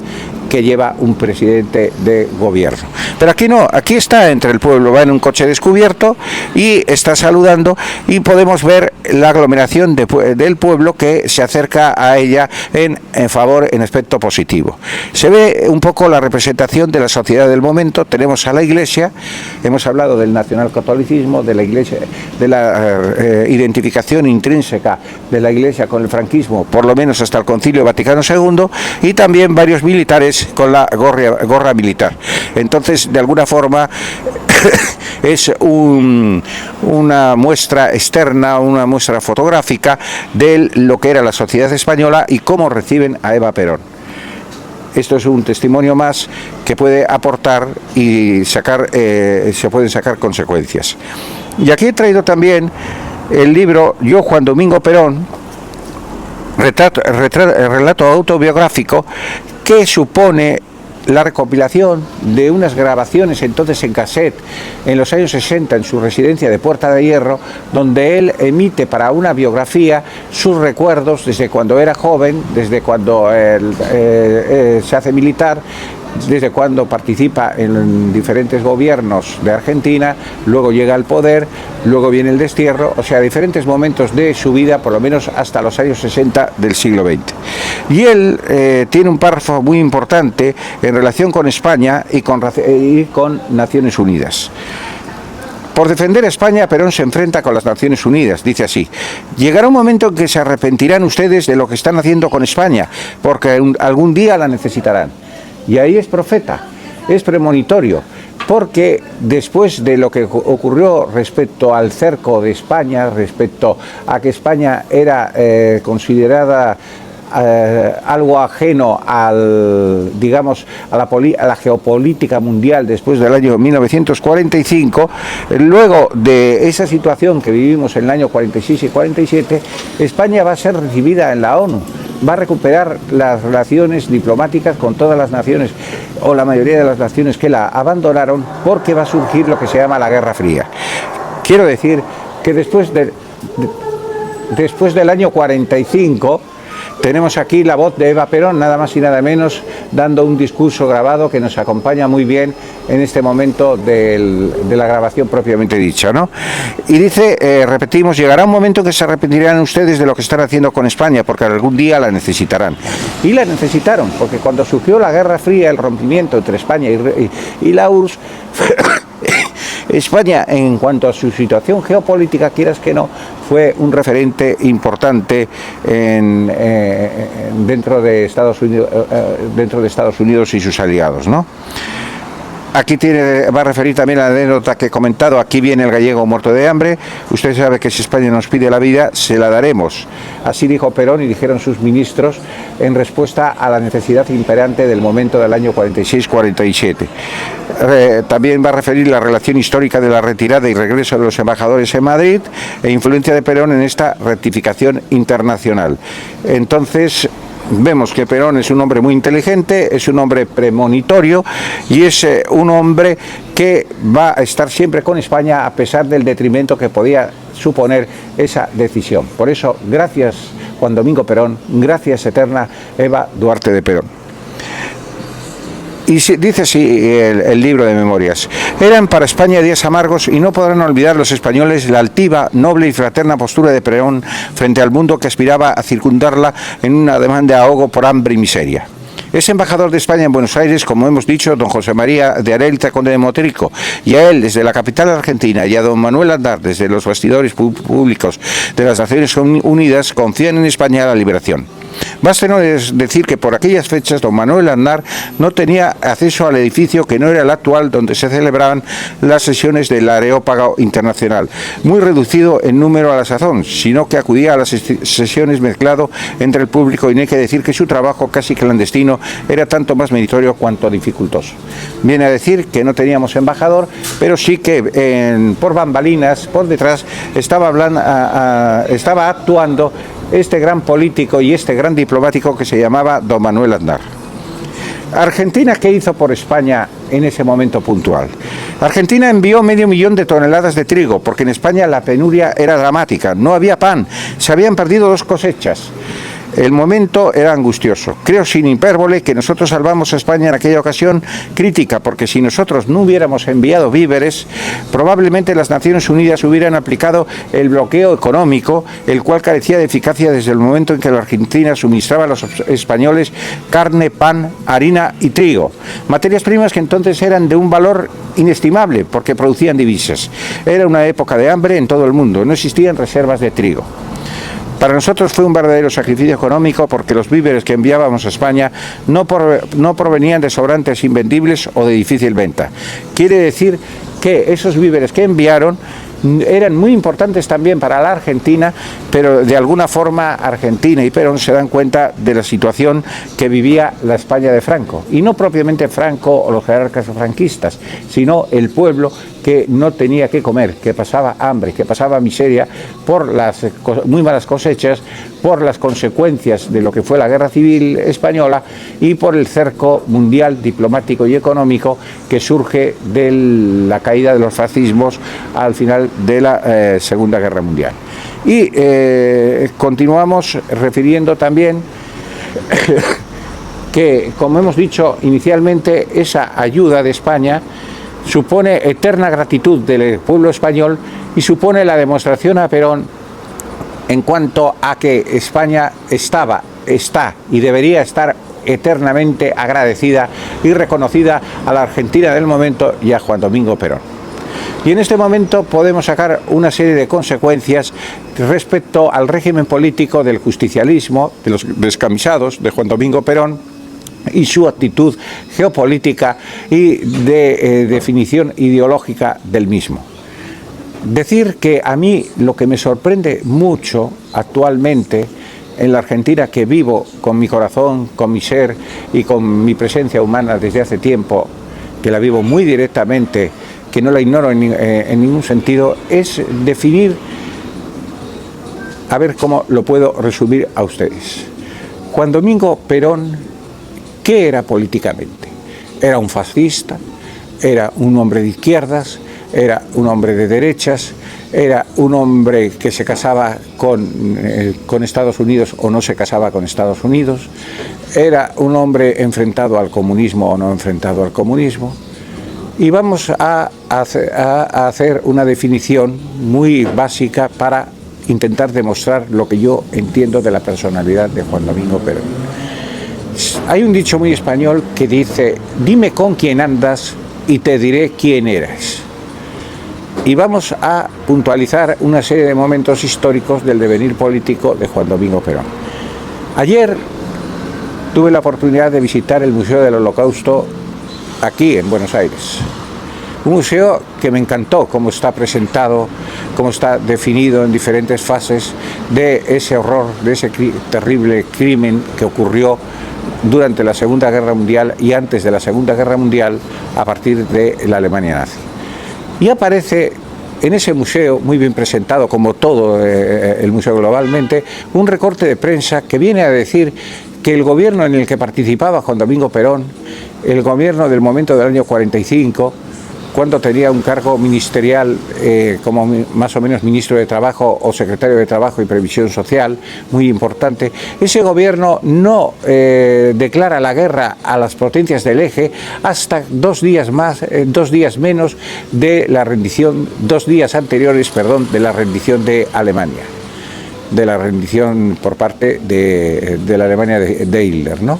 que lleva un presidente de gobierno. Pero aquí no, aquí está entre el pueblo, va en un coche descubierto y está saludando, y podemos ver la aglomeración del pueblo que se acerca a ella en favor, en aspecto positivo. Se ve un poco la representación de la sociedad del momento. Tenemos a la Iglesia, hemos hablado del nacionalcatolicismo, de la Iglesia, de la identificación intrínseca de la Iglesia con el franquismo, por lo menos hasta el Concilio Vaticano II, y también varios militares con la gorra militar. Entonces, de alguna forma, es una muestra externa, una muestra fotográfica de lo que era la sociedad española y cómo reciben a Eva Perón. Esto es un testimonio más que puede aportar y se pueden sacar consecuencias. Y aquí he traído también el libro Yo, Juan Domingo Perón, relato autobiográfico, que supone la recopilación de unas grabaciones entonces en cassette en los años 60 en su residencia de Puerta de Hierro, donde él emite para una biografía sus recuerdos desde cuando era joven, desde cuando se hace militar, desde cuando participa en diferentes gobiernos de Argentina, luego llega al poder, luego viene el destierro, o sea, diferentes momentos de su vida, por lo menos hasta los años 60 del siglo XX. Y él tiene un párrafo muy importante en relación con España y con Naciones Unidas. Por defender a España, Perón se enfrenta con las Naciones Unidas. Dice así: llegará un momento en que se arrepentirán ustedes de lo que están haciendo con España, porque algún día la necesitarán. Y ahí es profeta, es premonitorio, porque después de lo que ocurrió respecto al cerco de España, respecto a que España era considerada algo ajeno digamos, a la geopolítica mundial después del año 1945, luego de esa situación que vivimos en el año 46 y 47, España va a ser recibida en la ONU. Va a recuperar las relaciones diplomáticas con todas las naciones, o la mayoría de las naciones que la abandonaron, porque va a surgir lo que se llama la Guerra Fría. Quiero decir que después del año 45, tenemos aquí la voz de Eva Perón, nada más y nada menos, dando un discurso grabado que nos acompaña muy bien en este momento de la grabación propiamente dicha, ¿no? Y dice, repetimos, llegará un momento en que se arrepentirán ustedes de lo que están haciendo con España, porque algún día la necesitarán. Y la necesitaron, porque cuando surgió la Guerra Fría, el rompimiento entre España y la URSS, España, en cuanto a su situación geopolítica, quieras que no, fue un referente importante dentro de Estados Unidos y sus aliados, ¿no? Aquí va a referir también a la anécdota que he comentado. Aquí viene el gallego muerto de hambre. Usted sabe que si España nos pide la vida, se la daremos. Así dijo Perón y dijeron sus ministros en respuesta a la necesidad imperante del momento del año 46-47. También va a referir la relación histórica de la retirada y regreso de los embajadores en Madrid e influencia de Perón en esta rectificación internacional. Entonces, vemos que Perón es un hombre muy inteligente, es un hombre premonitorio y es un hombre que va a estar siempre con España a pesar del detrimento que podía suponer esa decisión. Por eso, gracias Juan Domingo Perón, gracias eterna Eva Duarte de Perón. Y dice así el libro de memorias: eran para España días amargos y no podrán olvidar los españoles la altiva, noble y fraterna postura de Perón frente al mundo que aspiraba a circundarla en una demanda de ahogo por hambre y miseria. Es embajador de España en Buenos Aires, como hemos dicho, don José María de Arelta, conde de Motrico, y a él desde la capital argentina, y a don Manuel Aznar desde los bastidores públicos de las Naciones Unidas, confían en España la liberación. Baste no decir que por aquellas fechas don Manuel Aznar no tenía acceso al edificio, que no era el actual, donde se celebraban las sesiones del Areópago Internacional, muy reducido en número a la sazón, sino que acudía a las sesiones mezclado entre el público, y no hay que decir que su trabajo casi clandestino era tanto más meritorio cuanto dificultoso. Viene a decir que no teníamos embajador, pero sí que por bambalinas, por detrás, estaba actuando este gran político y este gran diplomático que se llamaba don Manuel Aznar. Argentina, ¿qué hizo por España en ese momento puntual? Argentina envió 500.000 de toneladas de trigo, porque en España la penuria era dramática, no había pan, se habían perdido 2 cosechas. El momento era angustioso. Creo sin hipérbole que nosotros salvamos a España en aquella ocasión crítica, porque si nosotros no hubiéramos enviado víveres, probablemente las Naciones Unidas hubieran aplicado el bloqueo económico, el cual carecía de eficacia desde el momento en que la Argentina suministraba a los españoles carne, pan, harina y trigo. Materias primas que entonces eran de un valor inestimable porque producían divisas. Era una época de hambre en todo el mundo, no existían reservas de trigo. Para nosotros fue un verdadero sacrificio económico porque los víveres que enviábamos a España no provenían de sobrantes invendibles o de difícil venta. Quiere decir que esos víveres que enviaron eran muy importantes también para la Argentina, pero de alguna forma Argentina y Perón se dan cuenta de la situación que vivía la España de Franco, y no propiamente Franco o los jerarcas franquistas, sino el pueblo que no tenía que comer, que pasaba hambre, que pasaba miseria por las muy malas cosechas, por las consecuencias de lo que fue la Guerra Civil Española y por el cerco mundial diplomático y económico que surge de la caída de los fascismos al final de la Segunda Guerra Mundial. Y continuamos refiriendo también que, como hemos dicho inicialmente, esa ayuda de España supone eterna gratitud del pueblo español y supone la demostración a Perón en cuanto a que España está y debería estar eternamente agradecida y reconocida a la Argentina del momento y a Juan Domingo Perón. Y en este momento podemos sacar una serie de consecuencias respecto al régimen político del justicialismo, de los descamisados, de Juan Domingo Perón, y su actitud geopolítica y de definición ideológica del mismo. Decir que a mí lo que me sorprende mucho actualmente en la Argentina, que vivo con mi corazón, con mi ser y con mi presencia humana desde hace tiempo, que la vivo muy directamente, que no la ignoro en ningún sentido, es definir, a ver cómo lo puedo resumir a ustedes. Juan Domingo Perón, ¿qué era políticamente? Era un fascista, era un hombre de izquierdas, era un hombre de derechas, era un hombre que se casaba con Estados Unidos o no se casaba con Estados Unidos, era un hombre enfrentado al comunismo o no enfrentado al comunismo. Y vamos a hacer una definición muy básica para intentar demostrar lo que yo entiendo de la personalidad de Juan Domingo Perón. Hay un dicho muy español que dice: dime con quién andas y te diré quién eres. Y vamos a puntualizar una serie de momentos históricos del devenir político de Juan Domingo Perón. Ayer tuve la oportunidad de visitar el Museo del Holocausto aquí en Buenos Aires. Un museo que me encantó cómo está presentado, cómo está definido en diferentes fases de ese horror, de ese terrible crimen que ocurrió durante la Segunda Guerra Mundial y antes de la Segunda Guerra Mundial a partir de la Alemania nazi. Y aparece en ese museo, muy bien presentado como todo el museo globalmente, un recorte de prensa que viene a decir que el gobierno en el que participaba Juan Domingo Perón, el gobierno del momento del año 45, cuando tenía un cargo ministerial como más o menos ministro de Trabajo o secretario de Trabajo y Previsión Social, muy importante, ese gobierno no declara la guerra a las potencias del eje hasta 2 días menos de la rendición, 2 días anteriores, perdón, de la rendición de Alemania, de la rendición por parte de la Alemania de Hitler, ¿no?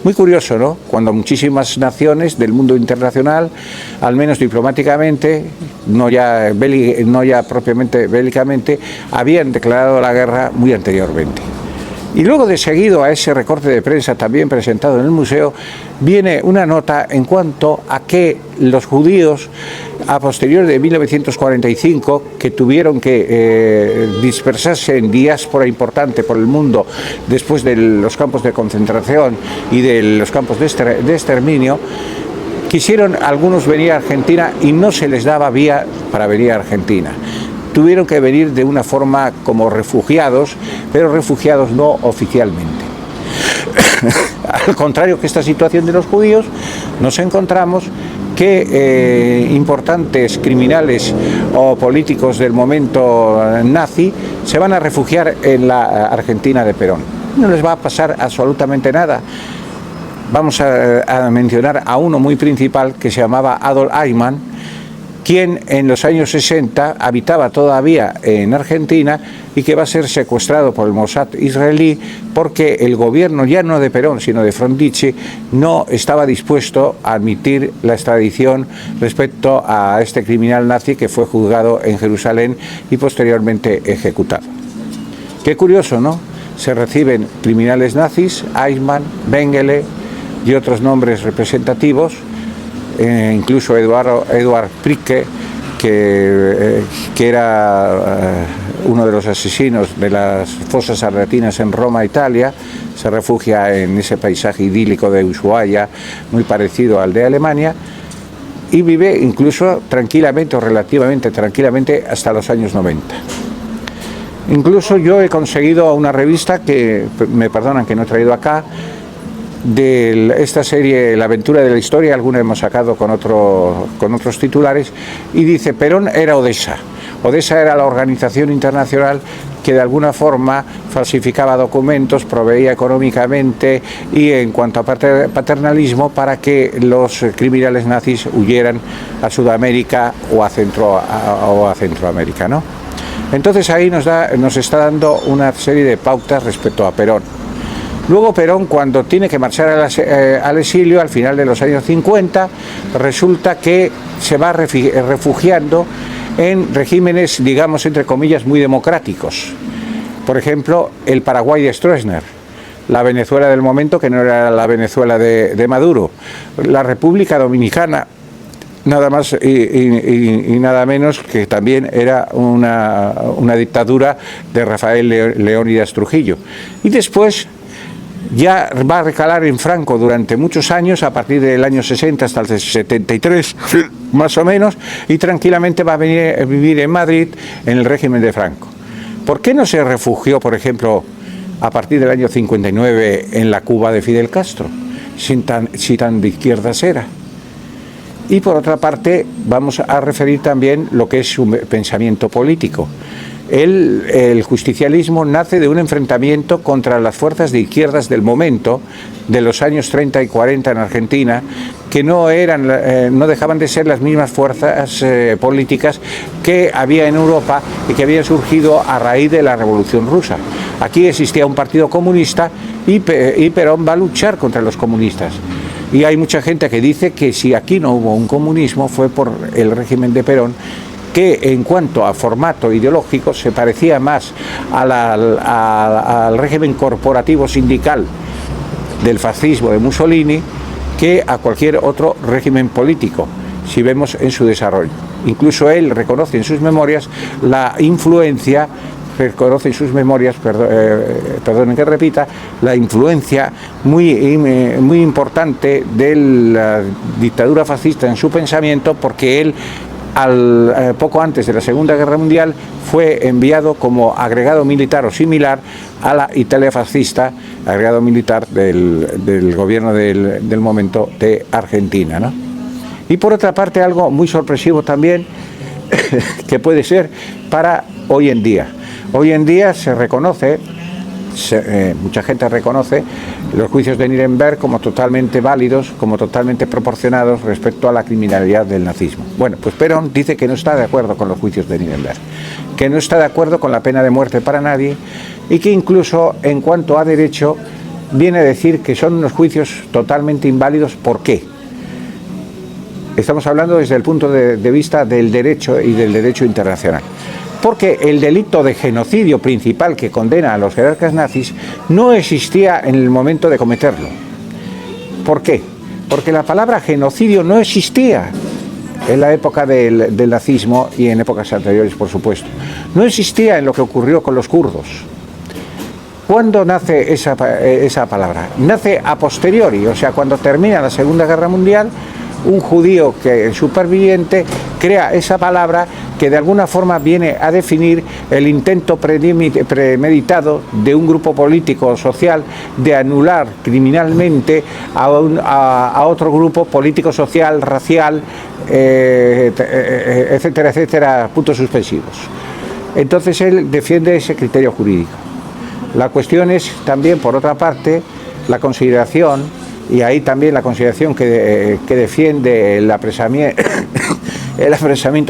Muy curioso, ¿no? Cuando muchísimas naciones del mundo internacional, al menos diplomáticamente, no ya propiamente bélicamente, habían declarado la guerra muy anteriormente. Y luego de seguido a ese recorte de prensa también presentado en el museo, viene una nota en cuanto a que los judíos, a posterior de 1945, que tuvieron que dispersarse en diáspora importante por el mundo después de los campos de concentración y de los campos de exterminio, quisieron algunos venir a Argentina y no se les daba vía para venir a Argentina. Tuvieron que venir de una forma como refugiados, pero refugiados no oficialmente. Al contrario que esta situación de los judíos, nos encontramos que importantes criminales o políticos del momento nazi se van a refugiar en la Argentina de Perón. no les va a pasar absolutamente nada. Vamos a mencionar a uno muy principal que se llamaba Adolf Eichmann, quien en los años 60 habitaba todavía en Argentina y que va a ser secuestrado por el Mossad israelí porque el gobierno, ya no de Perón, sino de Frondizi, no estaba dispuesto a admitir la extradición respecto a este criminal nazi que fue juzgado en Jerusalén y posteriormente ejecutado. Qué curioso, ¿no? Se reciben criminales nazis, Eichmann, Mengele y otros nombres representativos, incluso Eduard Pricke, que era uno de los asesinos de las fosas arretinas en Roma, Italia, se refugia en ese paisaje idílico de Ushuaia, muy parecido al de Alemania, y vive incluso tranquilamente o relativamente tranquilamente hasta los años 90. Incluso yo he conseguido una revista que, me perdonan que no he traído acá, de esta serie La aventura de la historia, alguna hemos sacado con otros titulares, y dice: Perón era Odessa. Odessa era la organización internacional que de alguna forma falsificaba documentos, proveía económicamente y en cuanto a paternalismo para que los criminales nazis huyeran a Sudamérica o a Centroamérica, ¿no? Entonces ahí nos está dando una serie de pautas respecto a Perón. Luego Perón, cuando tiene que marchar al exilio al final de los años 50, resulta que se va refugiando en regímenes, digamos, entre comillas, muy democráticos. Por ejemplo, el Paraguay de Stroessner, la Venezuela del momento, que no era la Venezuela de Maduro, la República Dominicana, nada más y nada menos, que también era una dictadura de Rafael Leónidas Trujillo. Y después ya va a recalar en Franco durante muchos años, a partir del año 60 hasta el 73, más o menos, y tranquilamente va a venir a vivir en Madrid en el régimen de Franco. ¿Por qué no se refugió, por ejemplo, a partir del año 59 en la Cuba de Fidel Castro, si tan de izquierdas era? Y por otra parte, vamos a referir también lo que es su pensamiento político. El justicialismo nace de un enfrentamiento contra las fuerzas de izquierdas del momento, de los años 30 y 40 en Argentina, que no dejaban de ser las mismas fuerzas políticas que había en Europa y que habían surgido a raíz de la Revolución Rusa. Aquí existía un partido comunista y Perón va a luchar contra los comunistas. Y hay mucha gente que dice que si aquí no hubo un comunismo fue por el régimen de Perón, que en cuanto a formato ideológico se parecía más al régimen corporativo sindical del fascismo de Mussolini que a cualquier otro régimen político, si vemos en su desarrollo. Incluso él reconoce en sus memorias la influencia, perdonen que repita, la influencia muy importante de la dictadura fascista en su pensamiento, porque él poco antes de la Segunda Guerra Mundial fue enviado como agregado militar o similar a la Italia fascista, agregado militar del gobierno del momento de Argentina, ¿no? Y por otra parte, algo muy sorpresivo también que puede ser para hoy en día. Hoy en día se reconoce, mucha gente reconoce los juicios de Nuremberg como totalmente válidos, como totalmente proporcionados respecto a la criminalidad del nazismo. Bueno, pues Perón dice que no está de acuerdo con los juicios de Nuremberg, que no está de acuerdo con la pena de muerte para nadie y que incluso en cuanto a derecho viene a decir que son unos juicios totalmente inválidos. ¿Por qué? Estamos hablando desde el punto de vista del derecho y del derecho internacional. Porque el delito de genocidio principal que condena a los jerarcas nazis no existía en el momento de cometerlo. ¿Por qué? Porque la palabra genocidio no existía en la época del nazismo y en épocas anteriores, por supuesto. No existía en lo que ocurrió con los kurdos. ¿Cuándo nace esa palabra? Nace a posteriori, o sea, cuando termina la Segunda Guerra Mundial, un judío superviviente crea esa palabra que de alguna forma viene a definir el intento premeditado de un grupo político o social de anular criminalmente a otro grupo político, social, racial, etcétera, etcétera, puntos suspensivos. Entonces él defiende ese criterio jurídico. La cuestión es también, por otra parte, la consideración, y ahí también la consideración que defiende el apresamiento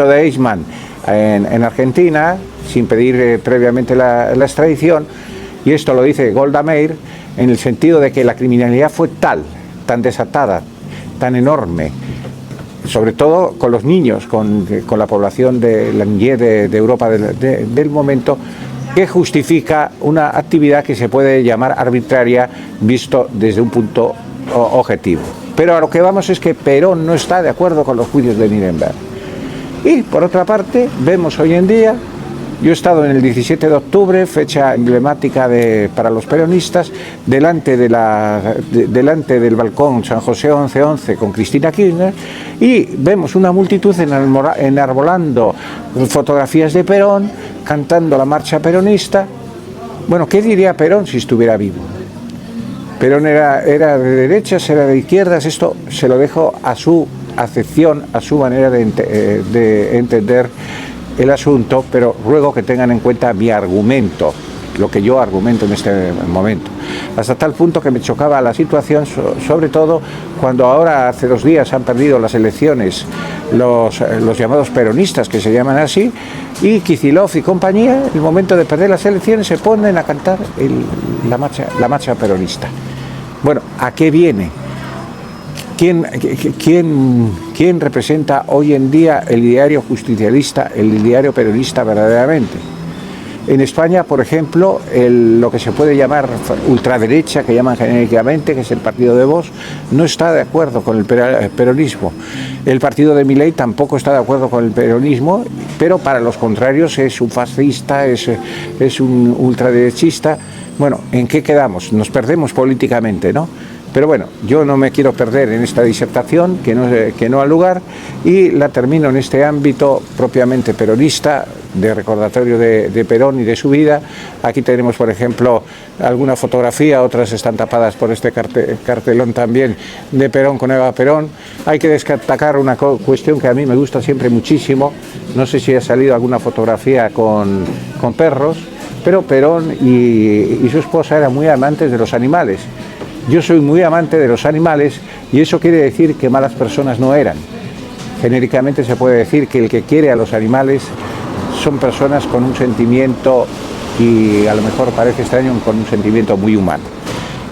de Eichmann en Argentina, sin pedir previamente la extradición, y esto lo dice Golda Meir, en el sentido de que la criminalidad fue tan desatada, tan enorme, sobre todo con los niños, con la población de la niñez de Europa del momento, que justifica una actividad que se puede llamar arbitraria visto desde un punto objetivo. Pero a lo que vamos es que Perón no está de acuerdo con los juicios de Nuremberg. Y por otra parte, vemos hoy en día, yo he estado en el 17 de octubre, fecha emblemática para los peronistas, delante del balcón San José 1111 con Cristina Kirchner, y vemos una multitud enarbolando fotografías de Perón, cantando la marcha peronista. Bueno, ¿qué diría Perón si estuviera vivo? Perón era de derechas, era de izquierdas, esto se lo dejo a su acepción, a su manera de entender el asunto, pero ruego que tengan en cuenta mi argumento, lo que yo argumento en este momento. Hasta tal punto que me chocaba la situación, sobre todo cuando ahora, hace 2 días, han perdido las elecciones los llamados peronistas, que se llaman así, y Kicillof y compañía, en el momento de perder las elecciones, se ponen a cantar la marcha peronista. Bueno, ¿a qué viene? ¿Quién representa hoy en día el ideario justicialista, el ideario peronista verdaderamente? En España, por ejemplo, lo que se puede llamar ultraderecha, que llaman genéricamente, que es el partido de Vox, no está de acuerdo con el peronismo. El partido de Milei tampoco está de acuerdo con el peronismo, pero para los contrarios es un fascista, es un ultraderechista. Bueno, ¿en qué quedamos? Nos perdemos políticamente, ¿no? Pero bueno, yo no me quiero perder en esta disertación, que no ha lugar, y la termino en este ámbito propiamente peronista, de recordatorio de Perón y de su vida. Aquí tenemos, por ejemplo, alguna fotografía, otras están tapadas por este cartelón también de Perón con Eva Perón. Hay que destacar una cuestión que a mí me gusta siempre muchísimo, no sé si ha salido alguna fotografía con perros, pero Perón y su esposa eran muy amantes de los animales. Yo soy muy amante de los animales y eso quiere decir que malas personas no eran. Genéricamente se puede decir que el que quiere a los animales son personas con un sentimiento, y a lo mejor parece extraño, con un sentimiento muy humano.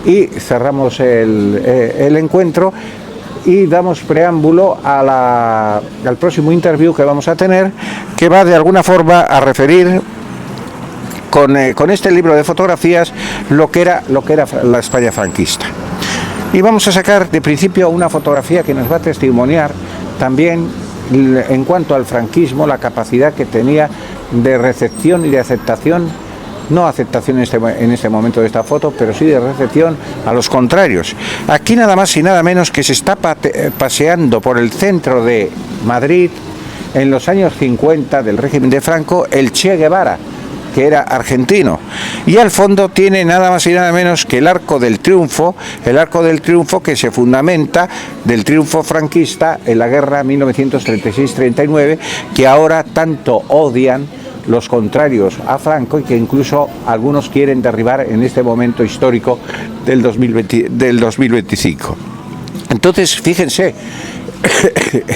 Y cerramos el encuentro y damos preámbulo al próximo interview que vamos a tener, que va de alguna forma a referir con este libro de fotografías lo que era la España franquista. Y vamos a sacar de principio una fotografía que nos va a testimoniar también en cuanto al franquismo, la capacidad que tenía de recepción y de aceptación, no aceptación en este momento de esta foto, pero sí de recepción a los contrarios. Aquí nada más y nada menos que se está paseando por el centro de Madrid en los años 50 del régimen de Franco el Che Guevara, que era argentino, y al fondo tiene nada más y nada menos que el Arco del Triunfo que se fundamenta del triunfo franquista en la guerra 1936-39, que ahora tanto odian los contrarios a Franco y que incluso algunos quieren derribar en este momento histórico del 2025. Entonces, fíjense,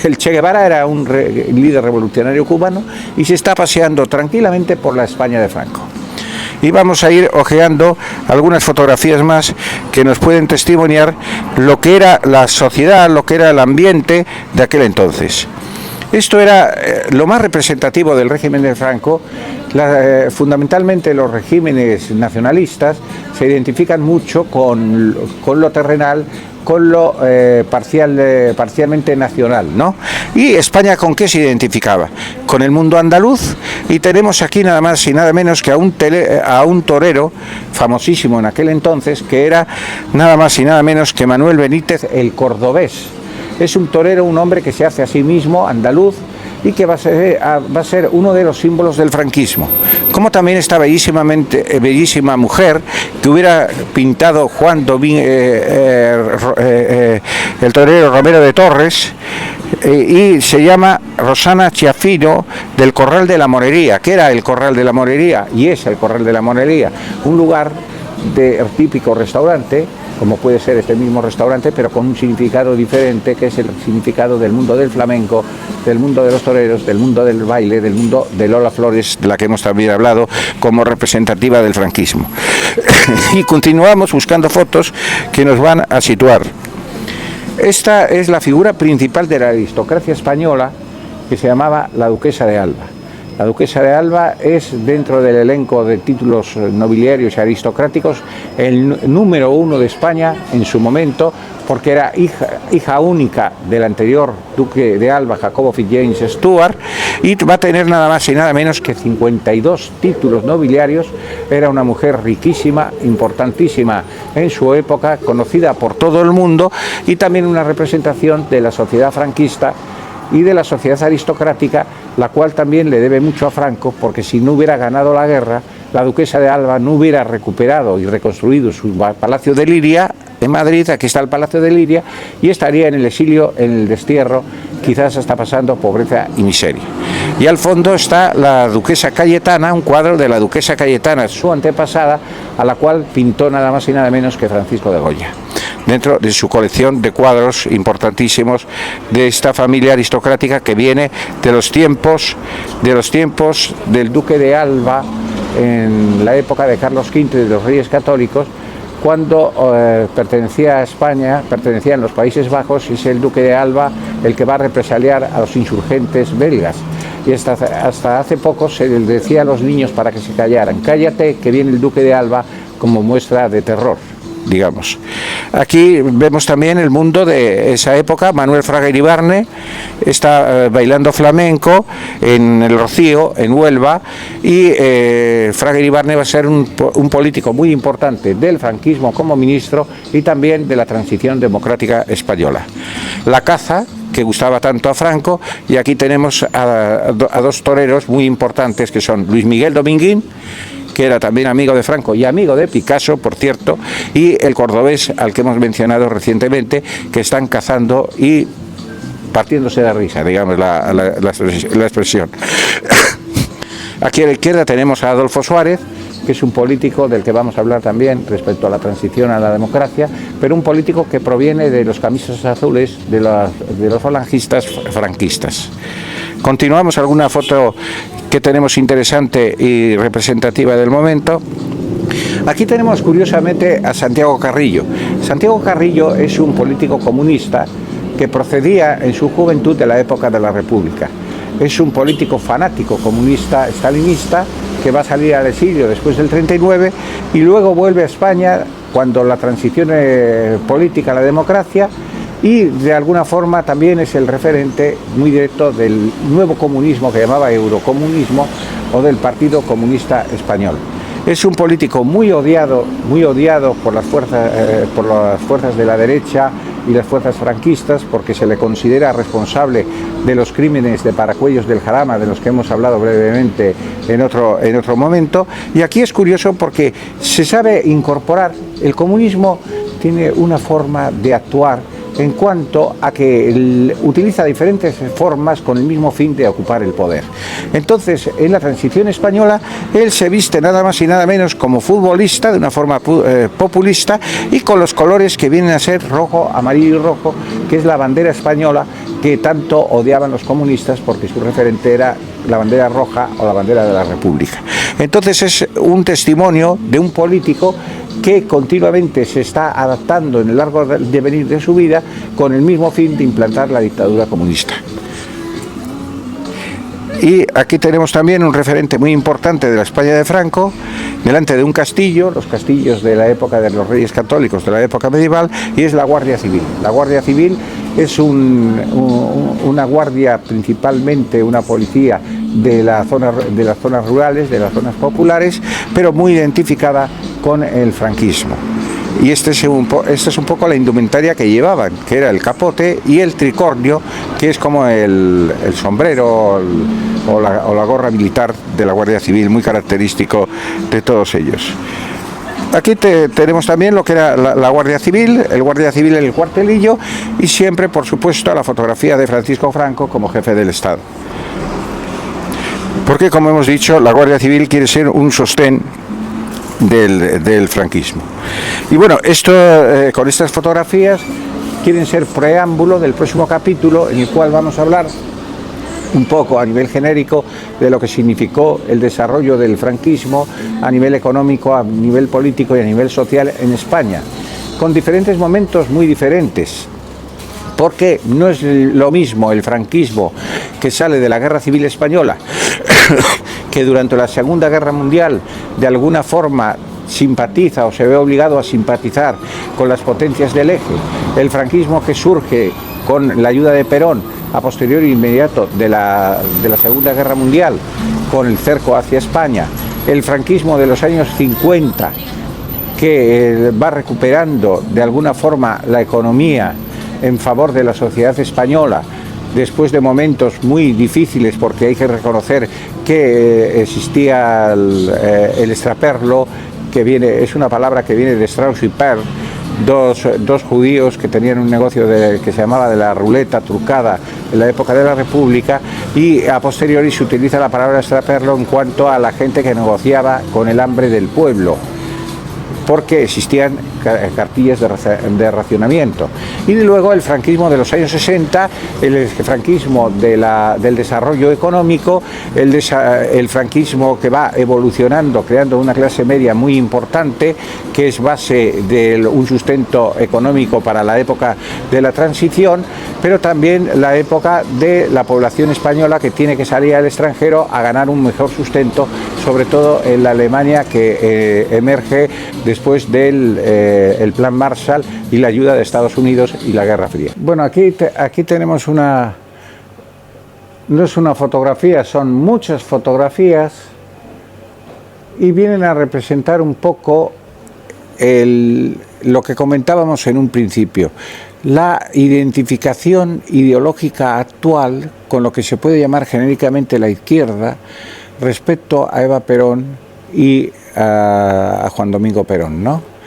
el Che Guevara era un líder revolucionario cubano y se está paseando tranquilamente por la España de Franco. Y vamos a ir hojeando algunas fotografías más que nos pueden testimoniar lo que era la sociedad, lo que era el ambiente de aquel entonces. Esto era lo más representativo del régimen de Franco. Fundamentalmente los regímenes nacionalistas se identifican mucho con lo terrenal, con lo parcialmente nacional, ¿no? Y España, ¿con qué se identificaba? Con el mundo andaluz, y tenemos aquí nada más y nada menos que a un torero famosísimo en aquel entonces, que era nada más y nada menos que Manuel Benítez el Cordobés. Es un torero, un hombre que se hace a sí mismo andaluz y que va a ser uno de los símbolos del franquismo. Como también esta bellísima mujer que hubiera pintado Juan Domín, el torero Romero de Torres, y se llama Rosana Chiafino del Corral de la Morería. ¿Qué era el Corral de la Morería? Y es el Corral de la Morería, un lugar de típico restaurante, como puede ser este mismo restaurante, pero con un significado diferente, que es el significado del mundo del flamenco, del mundo de los toreros, del mundo del baile, del mundo de Lola Flores, de la que hemos también hablado como representativa del franquismo. Y continuamos buscando fotos que nos van a situar. Esta es la figura principal de la aristocracia española, que se llamaba la Duquesa de Alba. La Duquesa de Alba es, dentro del elenco de títulos nobiliarios y aristocráticos, el número uno de España en su momento, porque era hija única del anterior duque de Alba, Jacobo Fitzjames Stuart, y va a tener nada más y nada menos que 52 títulos nobiliarios. Era una mujer riquísima, importantísima en su época, conocida por todo el mundo, y también una representación de la sociedad franquista y de la sociedad aristocrática, la cual también le debe mucho a Franco, porque si no hubiera ganado la guerra, la Duquesa de Alba no hubiera recuperado y reconstruido su Palacio de Liria en Madrid. Aquí está el Palacio de Liria, y estaría en el exilio, en el destierro, quizás hasta pasando pobreza y miseria. Y al fondo está la Duquesa Cayetana, un cuadro de la Duquesa Cayetana, su antepasada, a la cual pintó nada más y nada menos que Francisco de Goya, dentro de su colección de cuadros importantísimos de esta familia aristocrática que viene de los tiempos del Duque de Alba, en la época de Carlos V y de los Reyes Católicos, cuando pertenecía a España, pertenecía en los Países Bajos, y es el Duque de Alba el que va a represaliar a los insurgentes belgas. Y hasta hace poco se les decía a los niños para que se callaran: cállate, que viene el Duque de Alba, como muestra de terror, digamos. Aquí vemos también el mundo de esa época. Manuel Fraga Iribarne está bailando flamenco en el Rocío, en Huelva, y Fraga Iribarne va a ser un político muy importante del franquismo como ministro y también de la transición democrática española. La caza, que gustaba tanto a Franco, y aquí tenemos a dos toreros muy importantes, que son Luis Miguel Dominguín, que era también amigo de Franco y amigo de Picasso, por cierto, y el cordobés al que hemos mencionado recientemente, que están cazando y partiéndose de risa, digamos la expresión. Aquí a la izquierda tenemos a Adolfo Suárez, que es un político del que vamos a hablar también respecto a la transición a la democracia, pero un político que proviene de los camisas azules de los falangistas franquistas. Continuamos. Alguna foto que tenemos interesante y representativa del momento. Aquí tenemos curiosamente a Santiago Carrillo. Santiago Carrillo es un político comunista que procedía en su juventud de la época de la República. Es un político fanático comunista estalinista que va a salir al exilio después del 39 y luego vuelve a España cuando la transición política a la democracia, y de alguna forma también es el referente muy directo del nuevo comunismo que llamaba eurocomunismo, o del Partido Comunista Español. Es un político muy odiado por las fuerzas de la derecha y las fuerzas franquistas, porque se le considera responsable de los crímenes de Paracuellos del Jarama, de los que hemos hablado brevemente en otro momento. Y aquí es curioso porque se sabe incorporar. El comunismo tiene una forma de actuar en cuanto a que utiliza diferentes formas con el mismo fin de ocupar el poder. Entonces, en la transición española, él se viste nada más y nada menos como futbolista, de una forma populista, y con los colores que vienen a ser rojo, amarillo y rojo, que es la bandera española que tanto odiaban los comunistas, porque su referente era la bandera roja o la bandera de la República. Entonces es un testimonio de un político que continuamente se está adaptando en el largo devenir de su vida con el mismo fin de implantar la dictadura comunista. Y aquí tenemos también un referente muy importante de la España de Franco, delante de un castillo, los castillos de la época de los Reyes Católicos, de la época medieval, y es la Guardia Civil. La Guardia Civil es una guardia, principalmente una policía de las zonas rurales, de las zonas populares, pero muy identificada con el franquismo. Y esta es un poco la indumentaria que llevaban, que era el capote y el tricornio, que es como el sombrero o la gorra militar de la Guardia Civil, muy característico de todos ellos. Aquí tenemos también lo que era la Guardia Civil, el Guardia Civil en el cuartelillo y siempre, por supuesto, la fotografía de Francisco Franco como jefe del Estado. Porque, como hemos dicho, la Guardia Civil quiere ser un sostén del franquismo. Y bueno, esto con estas fotografías quieren ser preámbulo del próximo capítulo en el cual vamos a hablar un poco a nivel genérico de lo que significó el desarrollo del franquismo a nivel económico, a nivel político y a nivel social en España, con diferentes momentos muy diferentes, porque no es lo mismo el franquismo que sale de la Guerra Civil Española, que durante la Segunda Guerra Mundial de alguna forma simpatiza o se ve obligado a simpatizar con las potencias del eje, el franquismo que surge con la ayuda de Perón a posteriori inmediato de la Segunda Guerra Mundial, con el cerco hacia España, el franquismo de los años 50, que va recuperando de alguna forma la economía en favor de la sociedad española, después de momentos muy difíciles, porque hay que reconocer que existía el extraperlo, que es una palabra que viene de Strauss y Perl, dos judíos que tenían un negocio que se llamaba de la ruleta trucada en la época de la República, y a posteriori se utiliza la palabra extraperlo en cuanto a la gente que negociaba con el hambre del pueblo, porque existían cartillas de racionamiento. Y luego el franquismo de los años 60, el franquismo del desarrollo económico, el franquismo que va evolucionando, creando una clase media muy importante, que es base de un sustento económico para la época de la transición, pero también la época de la población española que tiene que salir al extranjero a ganar un mejor sustento, sobre todo en la Alemania que emerge después del el Plan Marshall y la ayuda de Estados Unidos y la Guerra Fría. Bueno, aquí tenemos no es una fotografía, son muchas fotografías y vienen a representar un poco lo que comentábamos en un principio, la identificación ideológica actual con lo que se puede llamar genéricamente la izquierda respecto a Eva Perón y a Juan Domingo Perón, ¿no?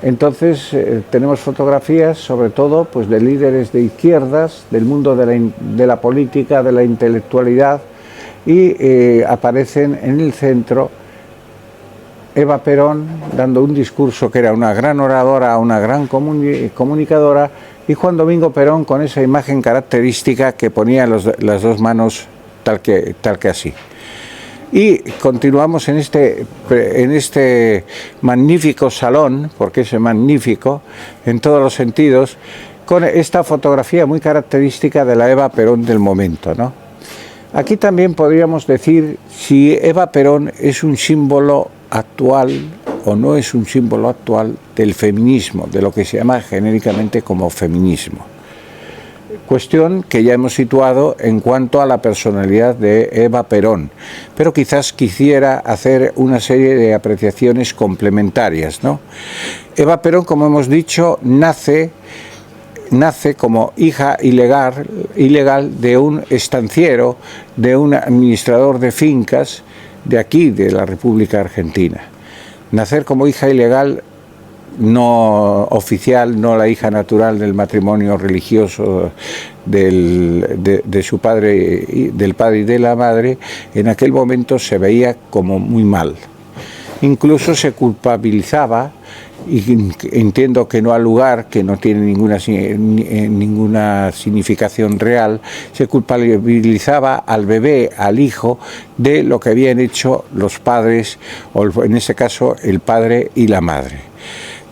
Entonces tenemos fotografías sobre todo pues de líderes de izquierdas, del mundo de la política, de la intelectualidad, y aparecen en el centro Eva Perón dando un discurso que era una gran oradora, una gran comunicadora, y Juan Domingo Perón con esa imagen característica que ponía las dos manos tal que así. Y continuamos en este magnífico salón, porque es magnífico en todos los sentidos, con esta fotografía muy característica de la Eva Perón del momento, ¿no? Aquí también podríamos decir si Eva Perón es un símbolo actual o no es un símbolo actual del feminismo, de lo que se llama genéricamente como feminismo. Cuestión que ya hemos situado en cuanto a la personalidad de Eva Perón, pero quizás quisiera hacer una serie de apreciaciones complementarias, ¿no? Eva Perón, como hemos dicho, nace como hija ilegal de un estanciero, de un administrador de fincas de aquí, de la República Argentina. Nacer como hija ilegal no oficial, no la hija natural del matrimonio religioso de su padre, del padre y de la madre, en aquel momento se veía como muy mal. Incluso se culpabilizaba, y entiendo que no al lugar, que no tiene ninguna significación real, se culpabilizaba al bebé, al hijo, de lo que habían hecho los padres, o en este caso el padre y la madre.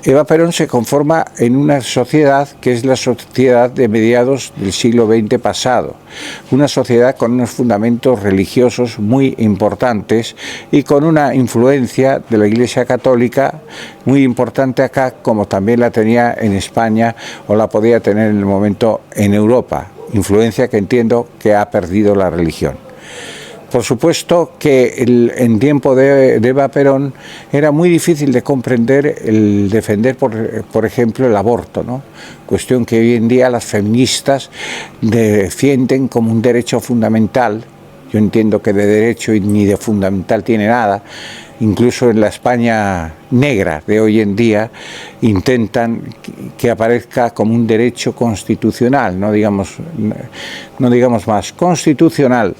Eva Perón se conforma en una sociedad que es la sociedad de mediados del siglo XX pasado, una sociedad con unos fundamentos religiosos muy importantes y con una influencia de la Iglesia Católica muy importante acá, como también la tenía en España o la podía tener en el momento en Europa, influencia que entiendo que ha perdido la religión. Por supuesto que en tiempo de Eva Perón era muy difícil de comprender el defender, por ejemplo, el aborto, ¿no? Cuestión que hoy en día las feministas defienden como un derecho fundamental. yo entiendo que de derecho y ni de fundamental tiene nada. Incluso en la España negra de hoy en día intentan que aparezca como un derecho constitucional, no digamos más, constitucional,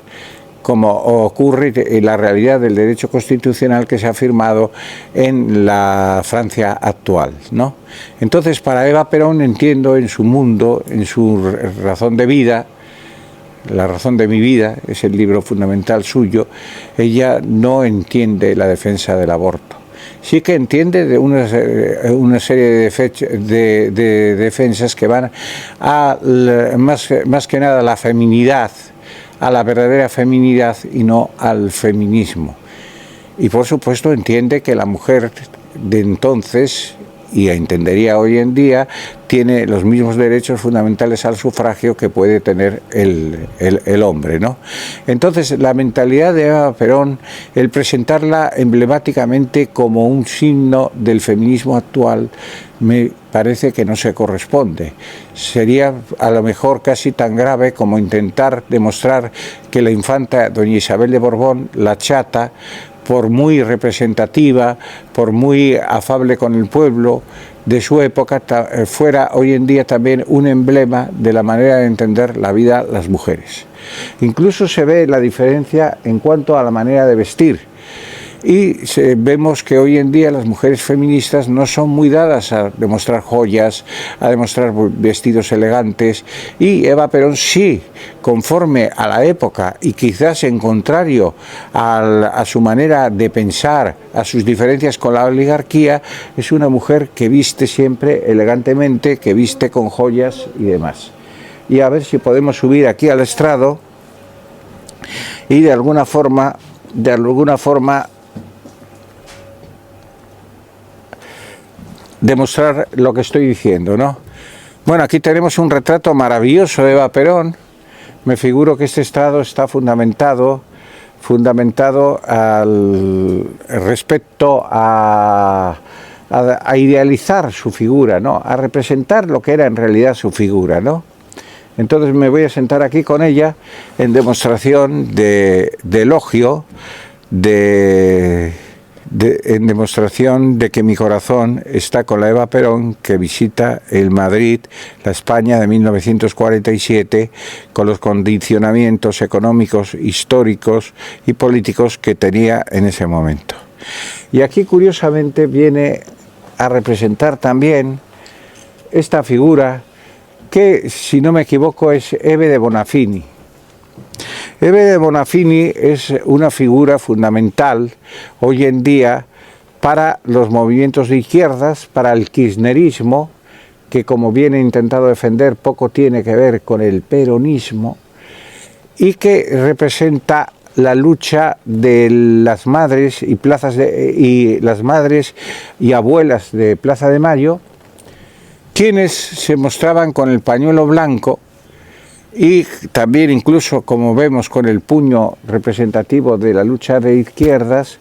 como ocurre en la realidad del derecho constitucional que se ha firmado en la Francia actual, ¿no? Entonces, para Eva Perón, entiendo, en su mundo, en su razón de vida, La razón de mi vida, es el libro fundamental suyo, ella no entiende la defensa del aborto. Sí que entiende de una serie de defensas que van a, más que nada, a la feminidad, a la verdadera feminidad y no al feminismo. Y por supuesto entiende que la mujer de entonces, y entendería hoy en día, tiene los mismos derechos fundamentales al sufragio que puede tener el hombre, ¿no? Entonces, la mentalidad de Eva Perón, el presentarla emblemáticamente como un signo del feminismo actual, me parece que no se corresponde. Sería a lo mejor casi tan grave como intentar demostrar que la infanta doña Isabel de Borbón, la chata, por muy representativa, por muy afable con el pueblo de su época, fuera hoy en día también un emblema de la manera de entender la vida de las mujeres. Incluso se ve la diferencia en cuanto a la manera de vestir. Y vemos que hoy en día las mujeres feministas no son muy dadas a demostrar joyas, a demostrar vestidos elegantes, y Eva Perón sí, conforme a la época y quizás en contrario a su manera de pensar, a sus diferencias con la oligarquía, es una mujer que viste siempre elegantemente, que viste con joyas y demás. Y a ver si podemos subir aquí al estrado y de alguna forma demostrar lo que estoy diciendo, ¿no? Bueno, aquí tenemos un retrato maravilloso de Eva Perón. Me figuro que este estrado está fundamentado respecto a idealizar su figura, ¿no? A representar lo que era en realidad su figura, ¿no? Entonces me voy a sentar aquí con ella en demostración de elogio, en demostración de que mi corazón está con la Eva Perón, que visita el Madrid, la España de 1947, con los condicionamientos económicos, históricos y políticos que tenía en ese momento. Y aquí, curiosamente, viene a representar también esta figura que, si no me equivoco, es Eve de Bonafini. Eve de Bonafini es una figura fundamental hoy en día para los movimientos de izquierdas, para el kirchnerismo, que, como bien he intentado defender, poco tiene que ver con el peronismo, y que representa la lucha de las madres las madres y abuelas de Plaza de Mayo, quienes se mostraban con el pañuelo blanco y también, incluso, como vemos, con el puño representativo de la lucha de izquierdas,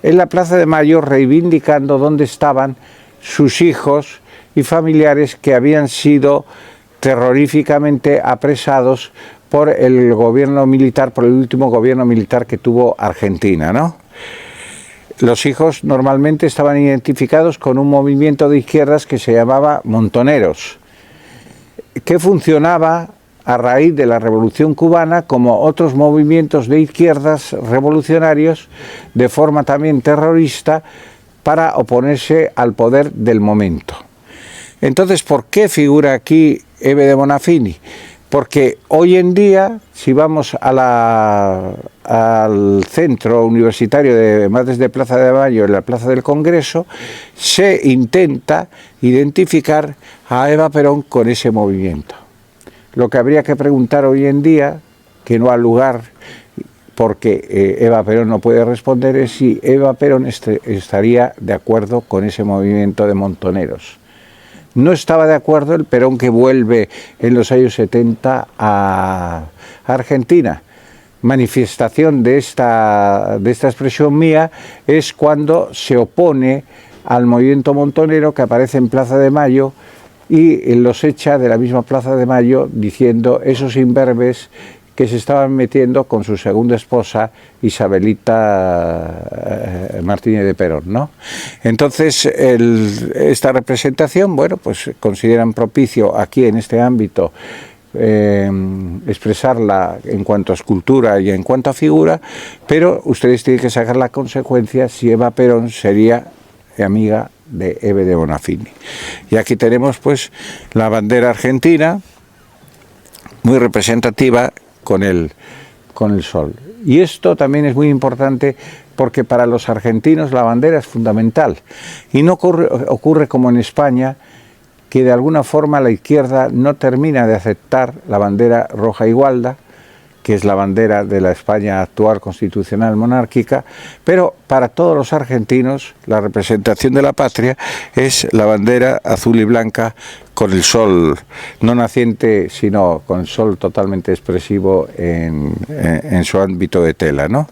en la Plaza de Mayo, reivindicando dónde estaban sus hijos y familiares que habían sido terroríficamente apresados por el gobierno militar, por el último gobierno militar que tuvo Argentina, ¿no? Los hijos normalmente estaban identificados con un movimiento de izquierdas que se llamaba Montoneros, que funcionaba a raíz de la Revolución Cubana, como otros movimientos de izquierdas revolucionarios, de forma también terrorista, para oponerse al poder del momento. Entonces, ¿por qué figura aquí Eve de Bonafini? Porque hoy en día, si vamos al centro universitario de Madres de Plaza de Mayo, en la Plaza del Congreso, se intenta identificar a Eva Perón con ese movimiento. Lo que habría que preguntar hoy en día, que no ha lugar, porque Eva Perón no puede responder, es si Eva Perón estaría de acuerdo con ese movimiento de montoneros. No estaba de acuerdo el Perón que vuelve en los años 70 a Argentina. Manifestación de esta expresión mía es cuando se opone al movimiento montonero, que aparece en Plaza de Mayo, y los echa de la misma Plaza de Mayo diciendo: esos imberbes que se estaban metiendo con su segunda esposa, Isabelita Martínez de Perón, ¿no? Entonces, esta representación, bueno, pues consideran propicio aquí en este ámbito expresarla en cuanto a escultura y en cuanto a figura, pero ustedes tienen que sacar la consecuencia si Eva Perón sería amiga de Eve de Bonafini. Y aquí tenemos pues la bandera argentina, muy representativa, con el sol. Y esto también es muy importante porque para los argentinos la bandera es fundamental. Y no ocurre como en España, que de alguna forma la izquierda no termina de aceptar la bandera roja igualda, que es la bandera de la España actual constitucional monárquica, pero para todos los argentinos la representación de la patria es la bandera azul y blanca con el sol no naciente, sino con el sol totalmente expresivo en su ámbito de tela, ¿no?